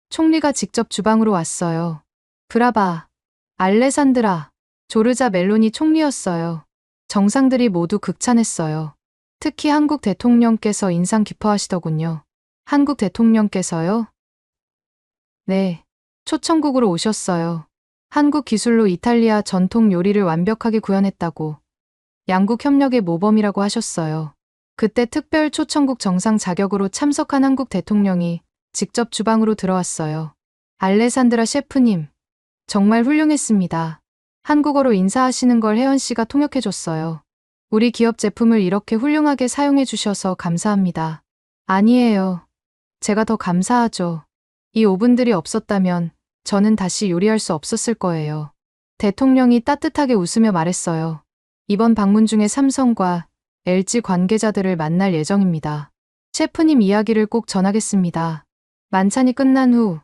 Speaker 6: 총리가 직접 주방으로 왔어요. 브라바, 알레산드라, 조르자 멜로니 총리였어요. 정상들이 모두 극찬했어요. 특히 한국 대통령께서 인상 깊어하시더군요. 한국 대통령께서요? 네, 초청국으로 오셨어요. 한국 기술로 이탈리아 전통 요리를 완벽하게 구현했다고. 양국 협력의 모범이라고 하셨어요. 그때 특별 초청국 정상 자격으로 참석한 한국 대통령이 직접 주방으로 들어왔어요. 알레산드라 셰프님, 정말 훌륭했습니다. 한국어로 인사하시는 걸 혜연 씨가 통역해줬어요. 우리 기업 제품을 이렇게 훌륭하게 사용해 주셔서 감사합니다. 아니에요. 제가 더 감사하죠. 이 오븐들이 없었다면 저는 다시 요리할 수 없었을 거예요. 대통령이 따뜻하게 웃으며 말했어요. 이번 방문 중에 삼성과 LG 관계자들을 만날 예정입니다. 셰프님 이야기를 꼭 전하겠습니다. 만찬이 끝난 후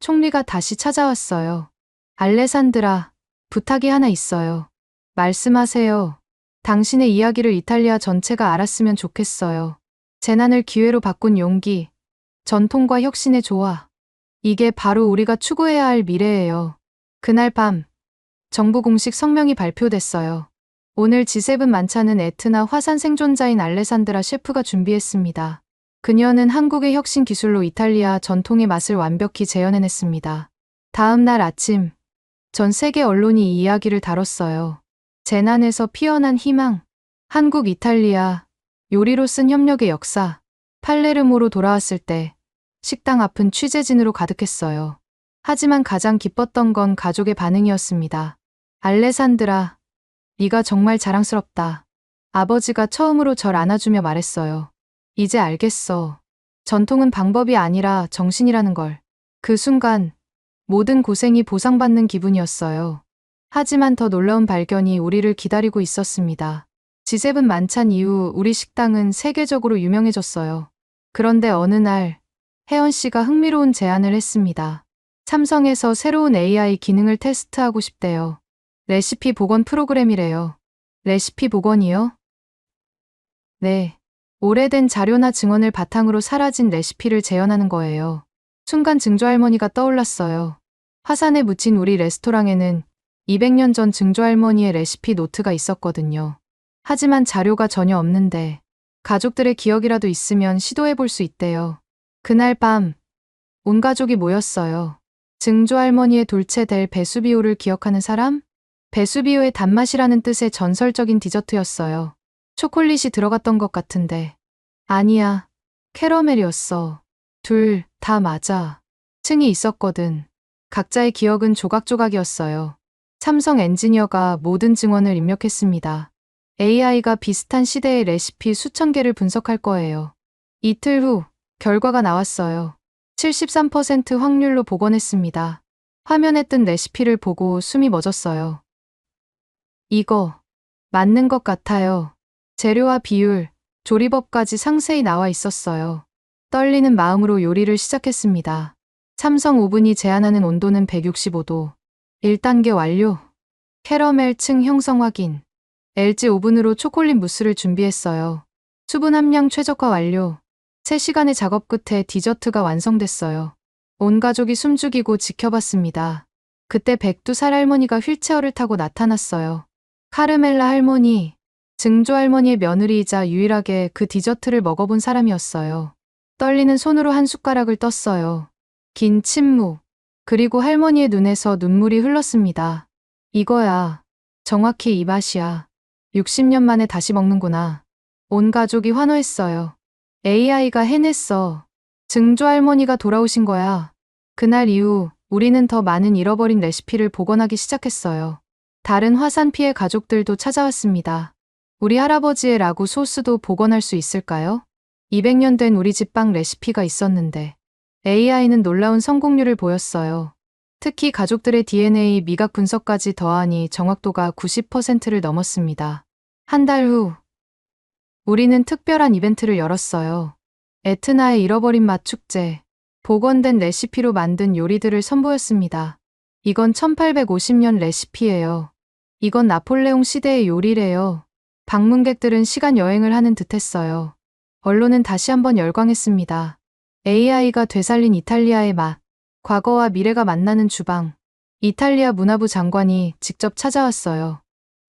Speaker 6: 총리가 다시 찾아왔어요. 알레산드라, 부탁이 하나 있어요. 말씀하세요. 당신의 이야기를 이탈리아 전체가 알았으면 좋겠어요. 재난을 기회로 바꾼 용기, 전통과 혁신의 조화. 이게 바로 우리가 추구해야 할 미래예요. 그날 밤, 정부 공식 성명이 발표됐어요. 오늘 G7 만찬은 에트나 화산 생존자인 알레산드라 셰프가 준비했습니다. 그녀는 한국의 혁신 기술로 이탈리아 전통의 맛을 완벽히 재현해냈습니다. 다음 날 아침, 전 세계 언론이 이 이야기를 다뤘어요. 재난에서 피어난 희망, 한국 이탈리아, 요리로 쓴 협력의 역사, 팔레르모로 돌아왔을 때 식당 앞은 취재진으로 가득했어요. 하지만 가장 기뻤던 건 가족의 반응이었습니다. 알레산드라, 네가 정말 자랑스럽다. 아버지가 처음으로 절 안아주며 말했어요. 이제 알겠어. 전통은 방법이 아니라 정신이라는 걸. 그 순간 모든 고생이 보상받는 기분이었어요. 하지만 더 놀라운 발견이 우리를 기다리고 있었습니다. G7 만찬 이후 우리 식당은 세계적으로 유명해졌어요. 그런데 어느 날 혜연 씨가 흥미로운 제안을 했습니다. 삼성에서 새로운 AI 기능을 테스트하고 싶대요. 레시피 복원 프로그램이래요. 레시피 복원이요? 네. 오래된 자료나 증언을 바탕으로 사라진 레시피를 재현하는 거예요. 순간 증조할머니가 떠올랐어요. 화산에 묻힌 우리 레스토랑에는 200년 전 증조할머니의 레시피 노트가 있었거든요. 하지만 자료가 전혀 없는데 가족들의 기억이라도 있으면 시도해볼 수 있대요. 그날 밤, 온 가족이 모였어요. 증조할머니의 돌체 델 베수비오를 기억하는 사람? 베수비오의 단맛이라는 뜻의 전설적인 디저트였어요. 초콜릿이 들어갔던 것 같은데. 아니야, 캐러멜이었어. 둘 다 맞아. 층이 있었거든. 각자의 기억은 조각조각이었어요. 삼성 엔지니어가 모든 증언을 입력했습니다. AI가 비슷한 시대의 레시피 수천 개를 분석할 거예요. 이틀 후 결과가 나왔어요. 73% 확률로 복원했습니다. 화면에 뜬 레시피를 보고 숨이 멎었어요. 이거 맞는 것 같아요. 재료와 비율, 조리법까지 상세히 나와 있었어요. 떨리는 마음으로 요리를 시작했습니다. 삼성 오븐이 제한하는 온도는 165도. 1단계 완료. 캐러멜 층 형성 확인. LG 오븐으로 초콜릿 무스를 준비했어요. 수분 함량 최적화 완료. 3시간의 작업 끝에 디저트가 완성됐어요. 온 가족이 숨죽이고 지켜봤습니다. 그때 백두살 할머니가 휠체어를 타고 나타났어요. 카르멜라 할머니, 증조 할머니의 며느리이자 유일하게 그 디저트를 먹어본 사람이었어요. 떨리는 손으로 한 숟가락을 떴어요. 긴 침묵. 그리고 할머니의 눈에서 눈물이 흘렀습니다. 이거야. 정확히 이 맛이야. 60년 만에 다시 먹는구나. 온 가족이 환호했어요. AI가 해냈어. 증조 할머니가 돌아오신 거야. 그날 이후 우리는 더 많은 잃어버린 레시피를 복원하기 시작했어요. 다른 화산 피해 가족들도 찾아왔습니다. 우리 할아버지의 라구 소스도 복원할 수 있을까요? 200년 된 우리 집빵 레시피가 있었는데 AI는 놀라운 성공률을 보였어요. 특히 가족들의 DNA 미각 분석까지 더하니 정확도가 90%를 넘었습니다. 한 달 후, 우리는 특별한 이벤트를 열었어요. 에트나의 잃어버린 맛 축제. 복원된 레시피로 만든 요리들을 선보였습니다. 이건 1850년 레시피예요. 이건 나폴레옹 시대의 요리래요. 방문객들은 시간 여행을 하는 듯했어요. 언론은 다시 한번 열광했습니다. AI가 되살린 이탈리아의 맛. 과거와 미래가 만나는 주방. 이탈리아 문화부 장관이 직접 찾아왔어요.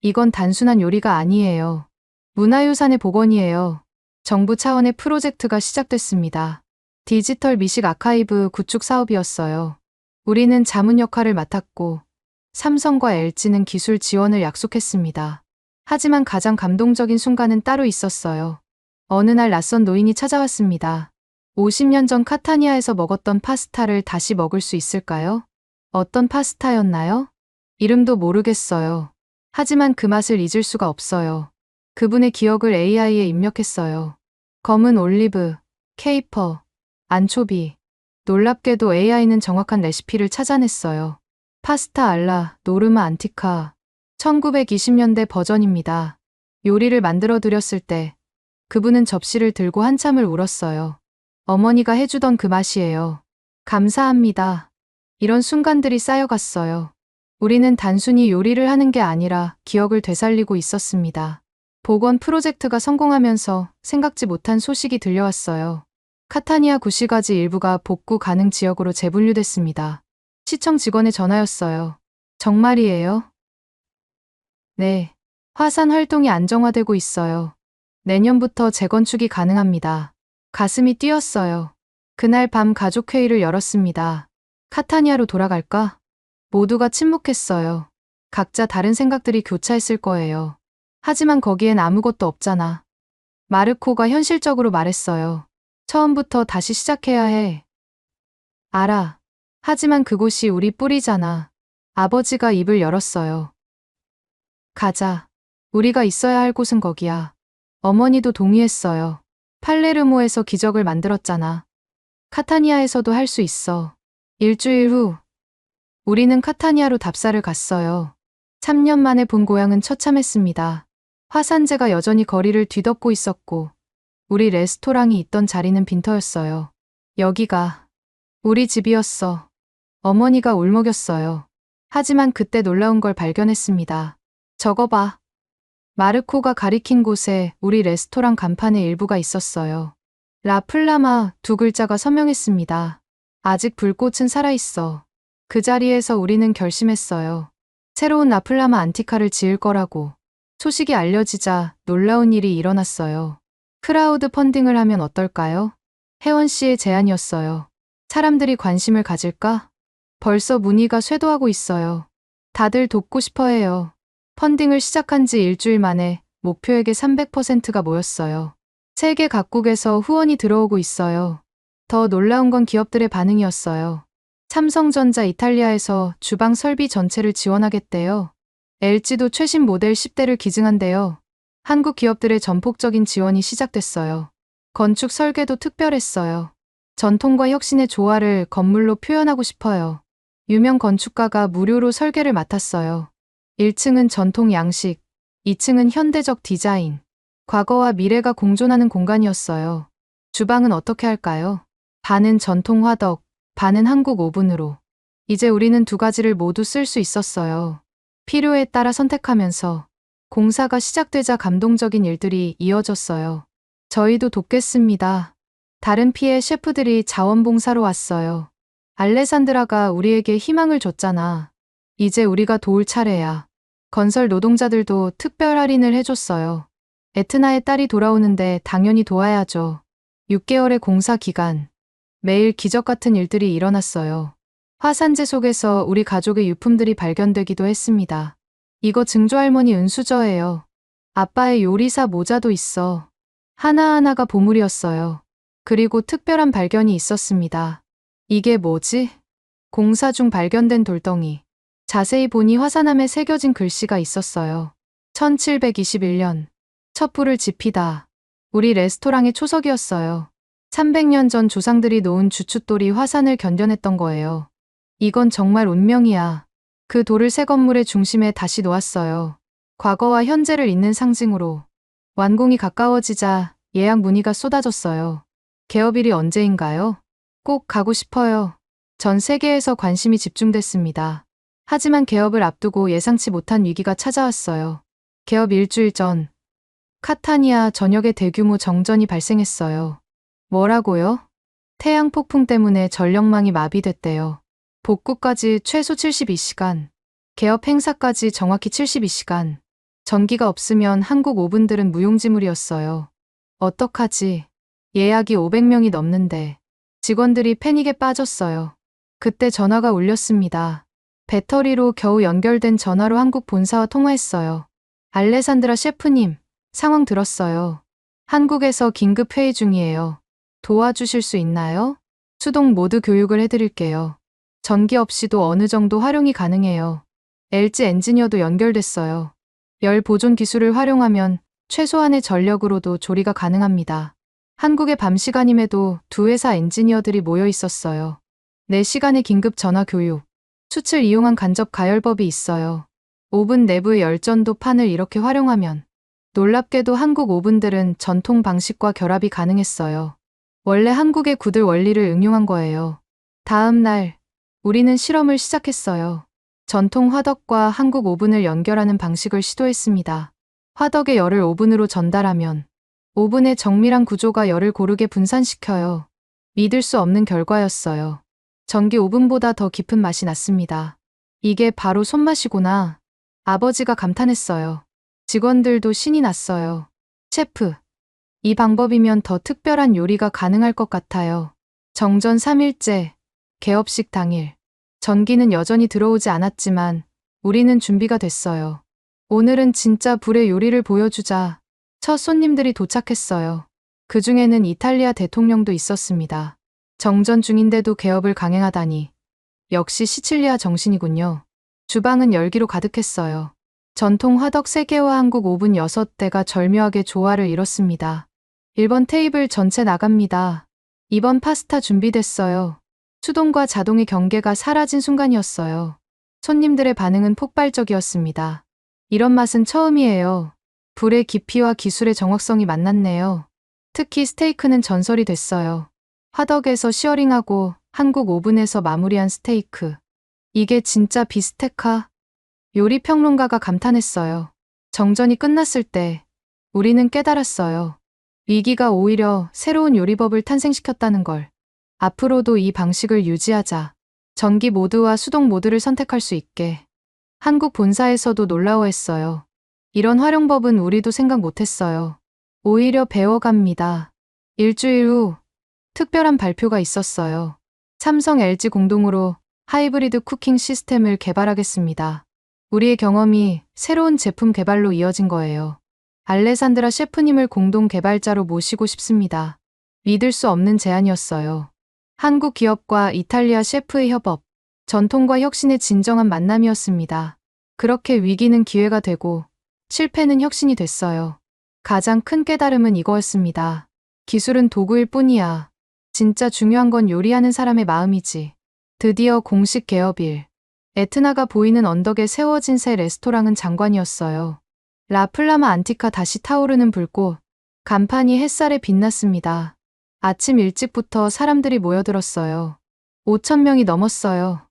Speaker 6: 이건 단순한 요리가 아니에요. 문화유산의 복원이에요. 정부 차원의 프로젝트가 시작됐습니다. 디지털 미식 아카이브 구축 사업이었어요. 우리는 자문 역할을 맡았고 삼성과 LG는 기술 지원을 약속했습니다. 하지만 가장 감동적인 순간은 따로 있었어요. 어느 날 낯선 노인이 찾아왔습니다. 50년 전 카타니아에서 먹었던 파스타를 다시 먹을 수 있을까요? 어떤 파스타였나요? 이름도 모르겠어요. 하지만 그 맛을 잊을 수가 없어요. 그분의 기억을 AI에 입력했어요. 검은 올리브, 케이퍼, 안초비. 놀랍게도 AI는 정확한 레시피를 찾아냈어요. 파스타 알라 노르마 안티카 1920년대 버전입니다. 요리를 만들어 드렸을 때 그분은 접시를 들고 한참을 울었어요. 어머니가 해주던 그 맛이에요. 감사합니다. 이런 순간들이 쌓여갔어요. 우리는 단순히 요리를 하는 게 아니라 기억을 되살리고 있었습니다. 복원 프로젝트가 성공하면서 생각지 못한 소식이 들려왔어요. 카타니아 구시가지 일부가 복구 가능 지역으로 재분류됐습니다. 시청 직원의 전화였어요. 정말이에요? 네. 화산 활동이 안정화되고 있어요. 내년부터 재건축이 가능합니다. 가슴이 뛰었어요. 그날 밤 가족회의를 열었습니다. 카타니아로 돌아갈까? 모두가 침묵했어요. 각자 다른 생각들이 교차했을 거예요. 하지만 거기엔 아무것도 없잖아. 마르코가 현실적으로 말했어요. 처음부터 다시 시작해야 해. 알아. 하지만 그곳이 우리 뿌리잖아. 아버지가 입을 열었어요. 가자. 우리가 있어야 할 곳은 거기야. 어머니도 동의했어요. 팔레르모에서 기적을 만들었잖아. 카타니아에서도 할 수 있어. 일주일 후, 우리는 카타니아로 답사를 갔어요. 3년 만에 본 고향은 처참했습니다. 화산재가 여전히 거리를 뒤덮고 있었고, 우리 레스토랑이 있던 자리는 빈터였어요. 여기가 우리 집이었어. 어머니가 울먹였어요. 하지만 그때 놀라운 걸 발견했습니다. 저거 봐. 마르코가 가리킨 곳에 우리 레스토랑 간판의 일부가 있었어요. 라플라마 두 글자가 선명했습니다. 아직 불꽃은 살아있어. 그 자리에서 우리는 결심했어요. 새로운 라플라마 안티카를 지을 거라고. 소식이 알려지자 놀라운 일이 일어났어요. 크라우드 펀딩을 하면 어떨까요? 혜원 씨의 제안이었어요. 사람들이 관심을 가질까? 벌써 문의가 쇄도하고 있어요. 다들 돕고 싶어 해요. 펀딩을 시작한 지 일주일 만에 목표액의 300%가 모였어요. 세계 각국에서 후원이 들어오고 있어요. 더 놀라운 건 기업들의 반응이었어요. 삼성전자 이탈리아에서 주방 설비 전체를 지원하겠대요. LG도 최신 모델 10대를 기증한대요. 한국 기업들의 전폭적인 지원이 시작됐어요. 건축 설계도 특별했어요. 전통과 혁신의 조화를 건물로 표현하고 싶어요. 유명 건축가가 무료로 설계를 맡았어요. 1층은 전통 양식, 2층은 현대적 디자인. 과거와 미래가 공존하는 공간이었어요. 주방은 어떻게 할까요? 반은 전통 화덕, 반은 한국 오븐으로. 이제 우리는 두 가지를 모두 쓸 수 있었어요. 필요에 따라 선택하면서 공사가 시작되자 감동적인 일들이 이어졌어요. 저희도 돕겠습니다. 다른 피해 셰프들이 자원봉사로 왔어요. 알레산드라가 우리에게 희망을 줬잖아. 이제 우리가 도울 차례야. 건설 노동자들도 특별 할인을 해줬어요. 에트나의 딸이 돌아오는데 당연히 도와야죠. 6개월의 공사 기간. 매일 기적 같은 일들이 일어났어요. 화산재 속에서 우리 가족의 유품들이 발견되기도 했습니다. 이거 증조할머니 은수저예요. 아빠의 요리사 모자도 있어. 하나하나가 보물이었어요. 그리고 특별한 발견이 있었습니다. 이게 뭐지? 공사 중 발견된 돌덩이. 자세히 보니 화산암에 새겨진 글씨가 있었어요. 1721년. 첩불을 지피다. 우리 레스토랑의 초석이었어요. 300년 전 조상들이 놓은 주춧돌이 화산을 견뎌냈던 거예요. 이건 정말 운명이야. 그 돌을 새 건물의 중심에 다시 놓았어요. 과거와 현재를 잇는 상징으로. 완공이 가까워지자 예약 문의가 쏟아졌어요. 개업일이 언제인가요? 꼭 가고 싶어요. 전 세계에서 관심이 집중됐습니다. 하지만 개업을 앞두고 예상치 못한 위기가 찾아왔어요. 개업 일주일 전, 카타니아 전역에 대규모 정전이 발생했어요. 뭐라고요? 태양 폭풍 때문에 전력망이 마비됐대요. 복구까지 최소 72시간, 개업 행사까지 정확히 72시간. 전기가 없으면 한국 오븐들은 무용지물이었어요. 어떡하지? 예약이 500명이 넘는데 직원들이 패닉에 빠졌어요. 그때 전화가 울렸습니다. 배터리로 겨우 연결된 전화로 한국 본사와 통화했어요. 알레산드라 셰프님, 상황 들었어요. 한국에서 긴급 회의 중이에요. 도와주실 수 있나요? 수동 모드 교육을 해드릴게요. 전기 없이도 어느 정도 활용이 가능해요. LG 엔지니어도 연결됐어요. 열 보존 기술을 활용하면 최소한의 전력으로도 조리가 가능합니다. 한국의 밤 시간임에도 두 회사 엔지니어들이 모여 있었어요. 4시간의 긴급 전화 교육, 수출 이용한 간접 가열법이 있어요. 오븐 내부의 열전도 판을 이렇게 활용하면 놀랍게도 한국 오븐들은 전통 방식과 결합이 가능했어요. 원래 한국의 굳을 원리를 응용한 거예요. 다음 날 우리는 실험을 시작했어요. 전통 화덕과 한국 오븐을 연결하는 방식을 시도했습니다. 화덕의 열을 오븐으로 전달하면 오븐의 정밀한 구조가 열을 고르게 분산시켜요. 믿을 수 없는 결과였어요. 전기 오븐보다 더 깊은 맛이 났습니다. 이게 바로 손맛이구나. 아버지가 감탄했어요. 직원들도 신이 났어요. 셰프, 이 방법이면 더 특별한 요리가 가능할 것 같아요. 정전 3일째, 개업식 당일. 전기는 여전히 들어오지 않았지만 우리는 준비가 됐어요. 오늘은 진짜 불의 요리를 보여주자. 첫 손님들이 도착했어요. 그 중에는 이탈리아 대통령도 있었습니다. 정전 중인데도 개업을 강행하다니. 역시 시칠리아 정신이군요. 주방은 열기로 가득했어요. 전통 화덕 3개와 한국 오븐 6대가 절묘하게 조화를 이뤘습니다. 1번 테이블 전체 나갑니다. 2번 파스타 준비됐어요. 수동과 자동의 경계가 사라진 순간이었어요. 손님들의 반응은 폭발적이었습니다. 이런 맛은 처음이에요. 불의 깊이와 기술의 정확성이 만났네요. 특히 스테이크는 전설이 됐어요. 화덕에서 시어링하고 한국 오븐에서 마무리한 스테이크. 이게 진짜 비스테카? 요리 평론가가 감탄했어요. 정전이 끝났을 때 우리는 깨달았어요. 위기가 오히려 새로운 요리법을 탄생시켰다는 걸. 앞으로도 이 방식을 유지하자. 전기 모드와 수동 모드를 선택할 수 있게. 한국 본사에서도 놀라워했어요. 이런 활용법은 우리도 생각 못했어요. 오히려 배워갑니다. 일주일 후 특별한 발표가 있었어요. 삼성 LG 공동으로 하이브리드 쿠킹 시스템을 개발하겠습니다. 우리의 경험이 새로운 제품 개발로 이어진 거예요. 알레산드라 셰프님을 공동 개발자로 모시고 싶습니다. 믿을 수 없는 제안이었어요. 한국 기업과 이탈리아 셰프의 협업, 전통과 혁신의 진정한 만남이었습니다. 그렇게 위기는 기회가 되고 실패는 혁신이 됐어요. 가장 큰 깨달음은 이거였습니다. 기술은 도구일 뿐이야. 진짜 중요한 건 요리하는 사람의 마음이지. 드디어 공식 개업일. 에트나가 보이는 언덕에 세워진 새 레스토랑은 장관이었어요. 라플라마 안티카 다시 타오르는 불꽃. 간판이 햇살에 빛났습니다. 아침 일찍부터 사람들이 모여들었어요. 5,000명이 넘었어요.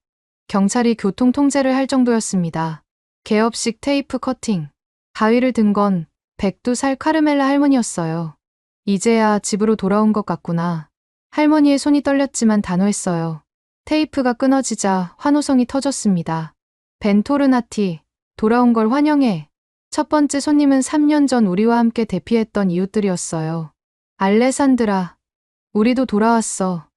Speaker 6: 경찰이 교통 통제를 할 정도였습니다. 개업식 테이프 커팅. 가위를 든 건 102살 카르멜라 할머니였어요. 이제야 집으로 돌아온 것 같구나. 할머니의 손이 떨렸지만 단호했어요. 테이프가 끊어지자 환호성이 터졌습니다. 벤토르나티, 돌아온 걸 환영해. 첫 번째 손님은 3년 전 우리와 함께 대피했던 이웃들이었어요. 알레산드라, 우리도 돌아왔어.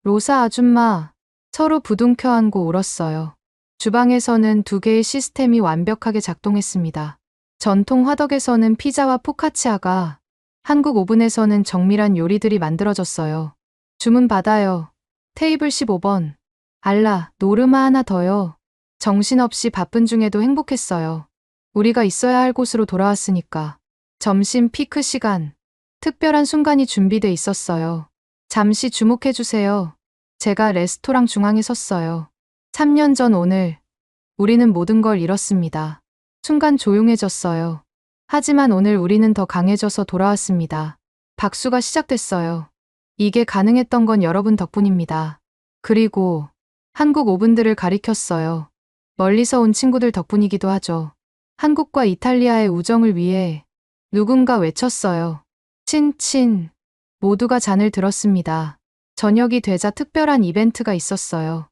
Speaker 6: 로사 아줌마, 서로 부둥켜 안고 울었어요. 주방에서는 2개의 시스템이 완벽하게 작동했습니다. 전통 화덕에서는 피자와 포카치아가, 한국 오븐에서는 정밀한 요리들이 만들어졌어요. 주문 받아요. 테이블 15번. 알라, 노르마 하나 더요. 정신없이 바쁜 중에도 행복했어요. 우리가 있어야 할 곳으로 돌아왔으니까. 점심 피크 시간. 특별한 순간이 준비돼 있었어요. 잠시 주목해주세요. 제가 레스토랑 중앙에 섰어요. 3년 전 오늘, 우리는 모든 걸 잃었습니다. 순간 조용해졌어요. 하지만 오늘 우리는 더 강해져서 돌아왔습니다. 박수가 시작됐어요. 이게 가능했던 건 여러분 덕분입니다. 그리고 한국 오븐들을 가리켰어요. 멀리서 온 친구들 덕분이기도 하죠. 한국과 이탈리아의 우정을 위해 누군가 외쳤어요. 친친. 모두가 잔을 들었습니다. 저녁이 되자 특별한 이벤트가 있었어요.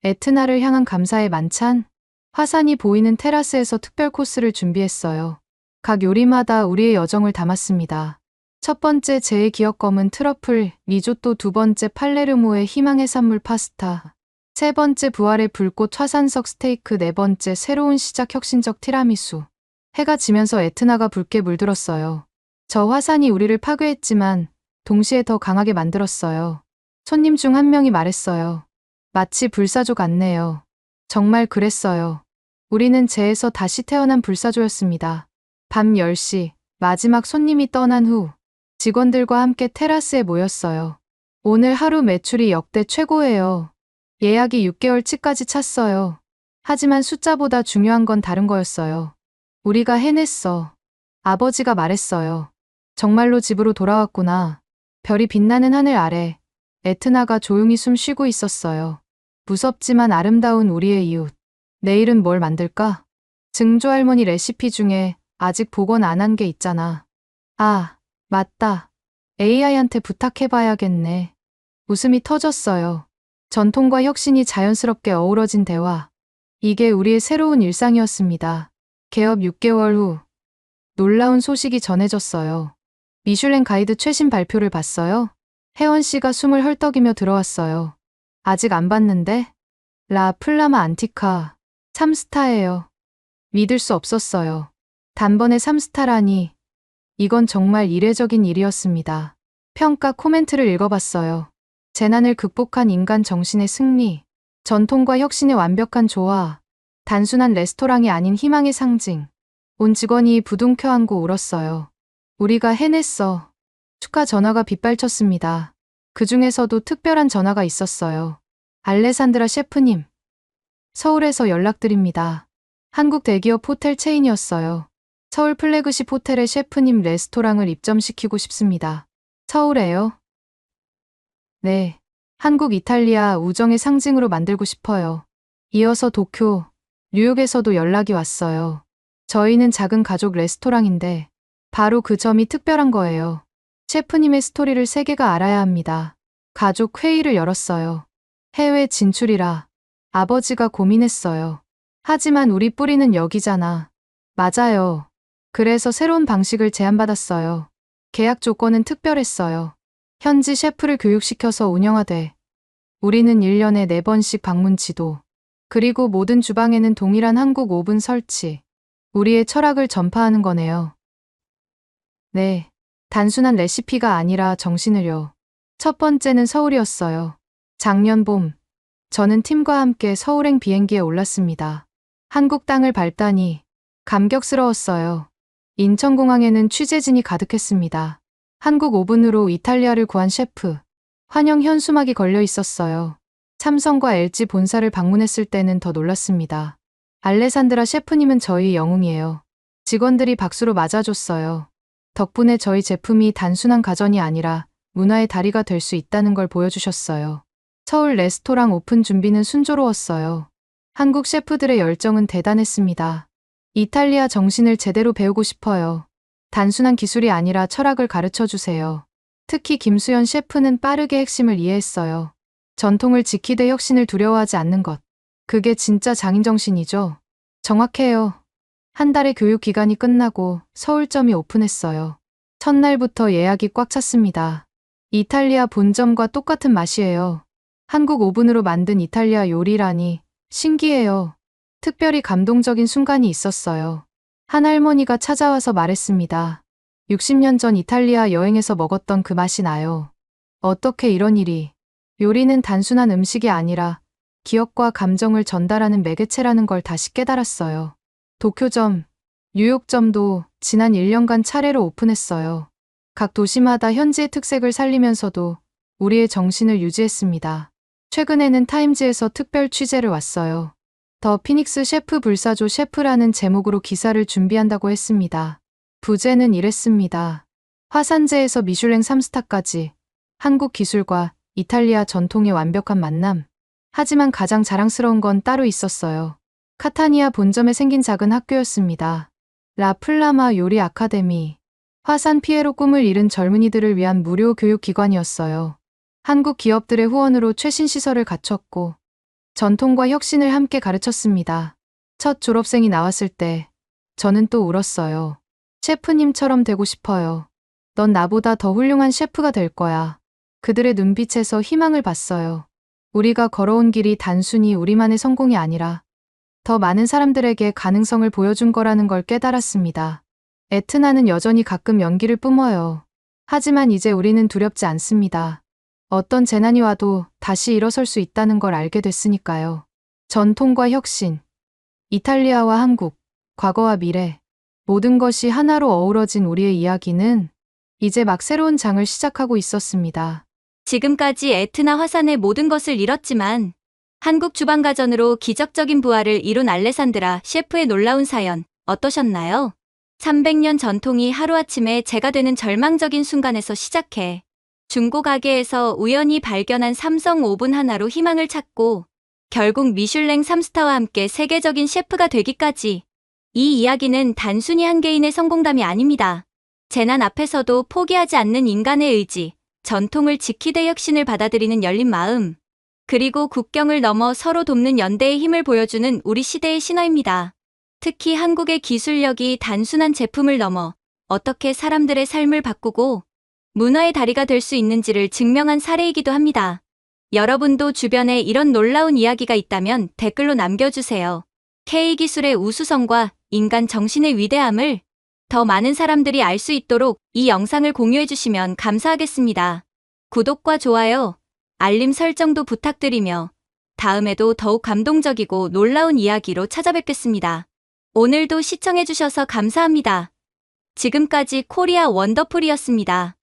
Speaker 6: 에트나를 향한 감사의 만찬? 화산이 보이는 테라스에서 특별 코스를 준비했어요. 각 요리마다 우리의 여정을 담았습니다. 첫 번째 제의 기억검은 트러플, 리조또, 2번째 팔레르모의 희망의 산물 파스타, 3번째 부활의 불꽃 화산석 스테이크, 4번째 새로운 시작 혁신적 티라미수. 해가 지면서 에트나가 붉게 물들었어요. 저 화산이 우리를 파괴했지만 동시에 더 강하게 만들었어요. 손님 중 한 명이 말했어요. 마치 불사조 같네요. 정말 그랬어요. 우리는 재에서 다시 태어난 불사조였습니다. 밤 10시, 마지막 손님이 떠난 후 직원들과 함께 테라스에 모였어요. 오늘 하루 매출이 역대 최고예요. 예약이 6개월치까지 찼어요. 하지만 숫자보다 중요한 건 다른 거였어요. 우리가 해냈어. 아버지가 말했어요. 정말로 집으로 돌아왔구나. 별이 빛나는 하늘 아래 에트나가 조용히 숨 쉬고 있었어요. 무섭지만 아름다운 우리의 이웃. 내일은 뭘 만들까? 증조할머니 레시피 중에 아직 복원 안 한 게 있잖아. 아, 맞다. AI한테 부탁해봐야겠네. 웃음이 터졌어요. 전통과 혁신이 자연스럽게 어우러진 대화. 이게 우리의 새로운 일상이었습니다. 개업 6개월 후 놀라운 소식이 전해졌어요. 미슐랭 가이드 최신 발표를 봤어요? 혜원 씨가 숨을 헐떡이며 들어왔어요. 아직 안 봤는데? 라 플라마 안티카 3스타예요. 믿을 수 없었어요. 단번에 3스타라니. 이건 정말 이례적인 일이었습니다. 평가 코멘트를 읽어봤어요. 재난을 극복한 인간 정신의 승리, 전통과 혁신의 완벽한 조화, 단순한 레스토랑이 아닌 희망의 상징. 온 직원이 부둥켜 안고 울었어요. 우리가 해냈어. 축하 전화가 빗발쳤습니다. 그 중에서도 특별한 전화가 있었어요. 알레산드라 셰프님. 서울에서 연락드립니다. 한국 대기업 호텔 체인이었어요. 서울 플래그십 호텔의 셰프님 레스토랑을 입점시키고 싶습니다. 서울에요? 네. 한국 이탈리아 우정의 상징으로 만들고 싶어요. 이어서 도쿄, 뉴욕에서도 연락이 왔어요. 저희는 작은 가족 레스토랑인데 바로 그 점이 특별한 거예요. 셰프님의 스토리를 세계가 알아야 합니다. 가족 회의를 열었어요. 해외 진출이라 아버지가 고민했어요. 하지만 우리 뿌리는 여기잖아. 맞아요. 그래서 새로운 방식을 제안받았어요. 계약 조건은 특별했어요. 현지 셰프를 교육시켜서 운영하되 우리는 1년에 4번씩 방문 지도. 그리고 모든 주방에는 동일한 한국 오븐 설치. 우리의 철학을 전파하는 거네요. 네. 단순한 레시피가 아니라 정신을요. 첫 번째는 서울이었어요. 작년 봄, 저는 팀과 함께 서울행 비행기에 올랐습니다. 한국 땅을 밟다니 감격스러웠어요. 인천공항에는 취재진이 가득했습니다. 한국 오븐으로 이탈리아를 구한 셰프. 환영 현수막이 걸려 있었어요. 삼성과 LG 본사를 방문했을 때는 더 놀랐습니다. 알레산드라 셰프님은 저희 영웅이에요. 직원들이 박수로 맞아줬어요. 덕분에 저희 제품이 단순한 가전이 아니라 문화의 다리가 될 수 있다는 걸 보여주셨어요. 서울 레스토랑 오픈 준비는 순조로웠어요. 한국 셰프들의 열정은 대단했습니다. 이탈리아 정신을 제대로 배우고 싶어요. 단순한 기술이 아니라 철학을 가르쳐 주세요. 특히 김수연 셰프는 빠르게 핵심을 이해했어요. 전통을 지키되 혁신을 두려워하지 않는 것. 그게 진짜 장인정신이죠. 정확해요. 한 달의 교육 기간이 끝나고 서울점이 오픈했어요. 첫날부터 예약이 꽉 찼습니다. 이탈리아 본점과 똑같은 맛이에요. 한국 오븐으로 만든 이탈리아 요리라니 신기해요. 특별히 감동적인 순간이 있었어요. 한 할머니가 찾아와서 말했습니다. 60년 전 이탈리아 여행에서 먹었던 그 맛이 나요. 어떻게 이런 일이. 요리는 단순한 음식이 아니라 기억과 감정을 전달하는 매개체라는 걸 다시 깨달았어요. 도쿄점, 뉴욕점도 지난 1년간 차례로 오픈했어요. 각 도시마다 현지의 특색을 살리면서도 우리의 정신을 유지했습니다. 최근에는 타임즈에서 특별 취재를 왔어요. 더 피닉스 셰프 불사조 셰프라는 제목으로 기사를 준비한다고 했습니다. 부제는 이랬습니다. 화산재에서 미슐랭 3스타까지 한국 기술과 이탈리아 전통의 완벽한 만남. 하지만 가장 자랑스러운 건 따로 있었어요. 카타니아 본점에 생긴 작은 학교였습니다. 라 플라마 요리 아카데미. 화산 피해로 꿈을 이룬 젊은이들을 위한 무료 교육 기관이었어요. 한국 기업들의 후원으로 최신 시설을 갖췄고 전통과 혁신을 함께 가르쳤습니다. 첫 졸업생이 나왔을 때 저는 또 울었어요. 셰프님처럼 되고 싶어요. 넌 나보다 더 훌륭한 셰프가 될 거야. 그들의 눈빛에서 희망을 봤어요. 우리가 걸어온 길이 단순히 우리만의 성공이 아니라 더 많은 사람들에게 가능성을 보여준 거라는 걸 깨달았습니다. 에트나는 여전히 가끔 연기를 뿜어요. 하지만 이제 우리는 두렵지 않습니다. 어떤 재난이 와도 다시 일어설 수 있다는 걸 알게 됐으니까요. 전통과 혁신, 이탈리아와 한국, 과거와 미래, 모든 것이 하나로 어우러진 우리의 이야기는 이제 막 새로운 장을 시작하고 있었습니다.
Speaker 1: 지금까지 에트나 화산의 모든 것을 잃었지만 한국 주방가전으로 기적적인 부활을 이룬 알레산드라 셰프의 놀라운 사연 어떠셨나요? 300년 전통이 하루아침에 재가 되는 절망적인 순간에서 시작해 중고 가게에서 우연히 발견한 삼성 오븐 하나로 희망을 찾고 결국 미슐랭 3스타와 함께 세계적인 셰프가 되기까지. 이 이야기는 단순히 한 개인의 성공담이 아닙니다. 재난 앞에서도 포기하지 않는 인간의 의지, 전통을 지키되 혁신을 받아들이는 열린 마음, 그리고 국경을 넘어 서로 돕는 연대의 힘을 보여주는 우리 시대의 신화입니다. 특히 한국의 기술력이 단순한 제품을 넘어 어떻게 사람들의 삶을 바꾸고 문화의 다리가 될 수 있는지를 증명한 사례이기도 합니다. 여러분도 주변에 이런 놀라운 이야기가 있다면 댓글로 남겨주세요. K기술의 우수성과 인간 정신의 위대함을 더 많은 사람들이 알 수 있도록 이 영상을 공유해주시면 감사하겠습니다. 구독과 좋아요, 알림 설정도 부탁드리며 다음에도 더욱 감동적이고 놀라운 이야기로 찾아뵙겠습니다. 오늘도 시청해주셔서 감사합니다. 지금까지 코리아 원더풀이었습니다.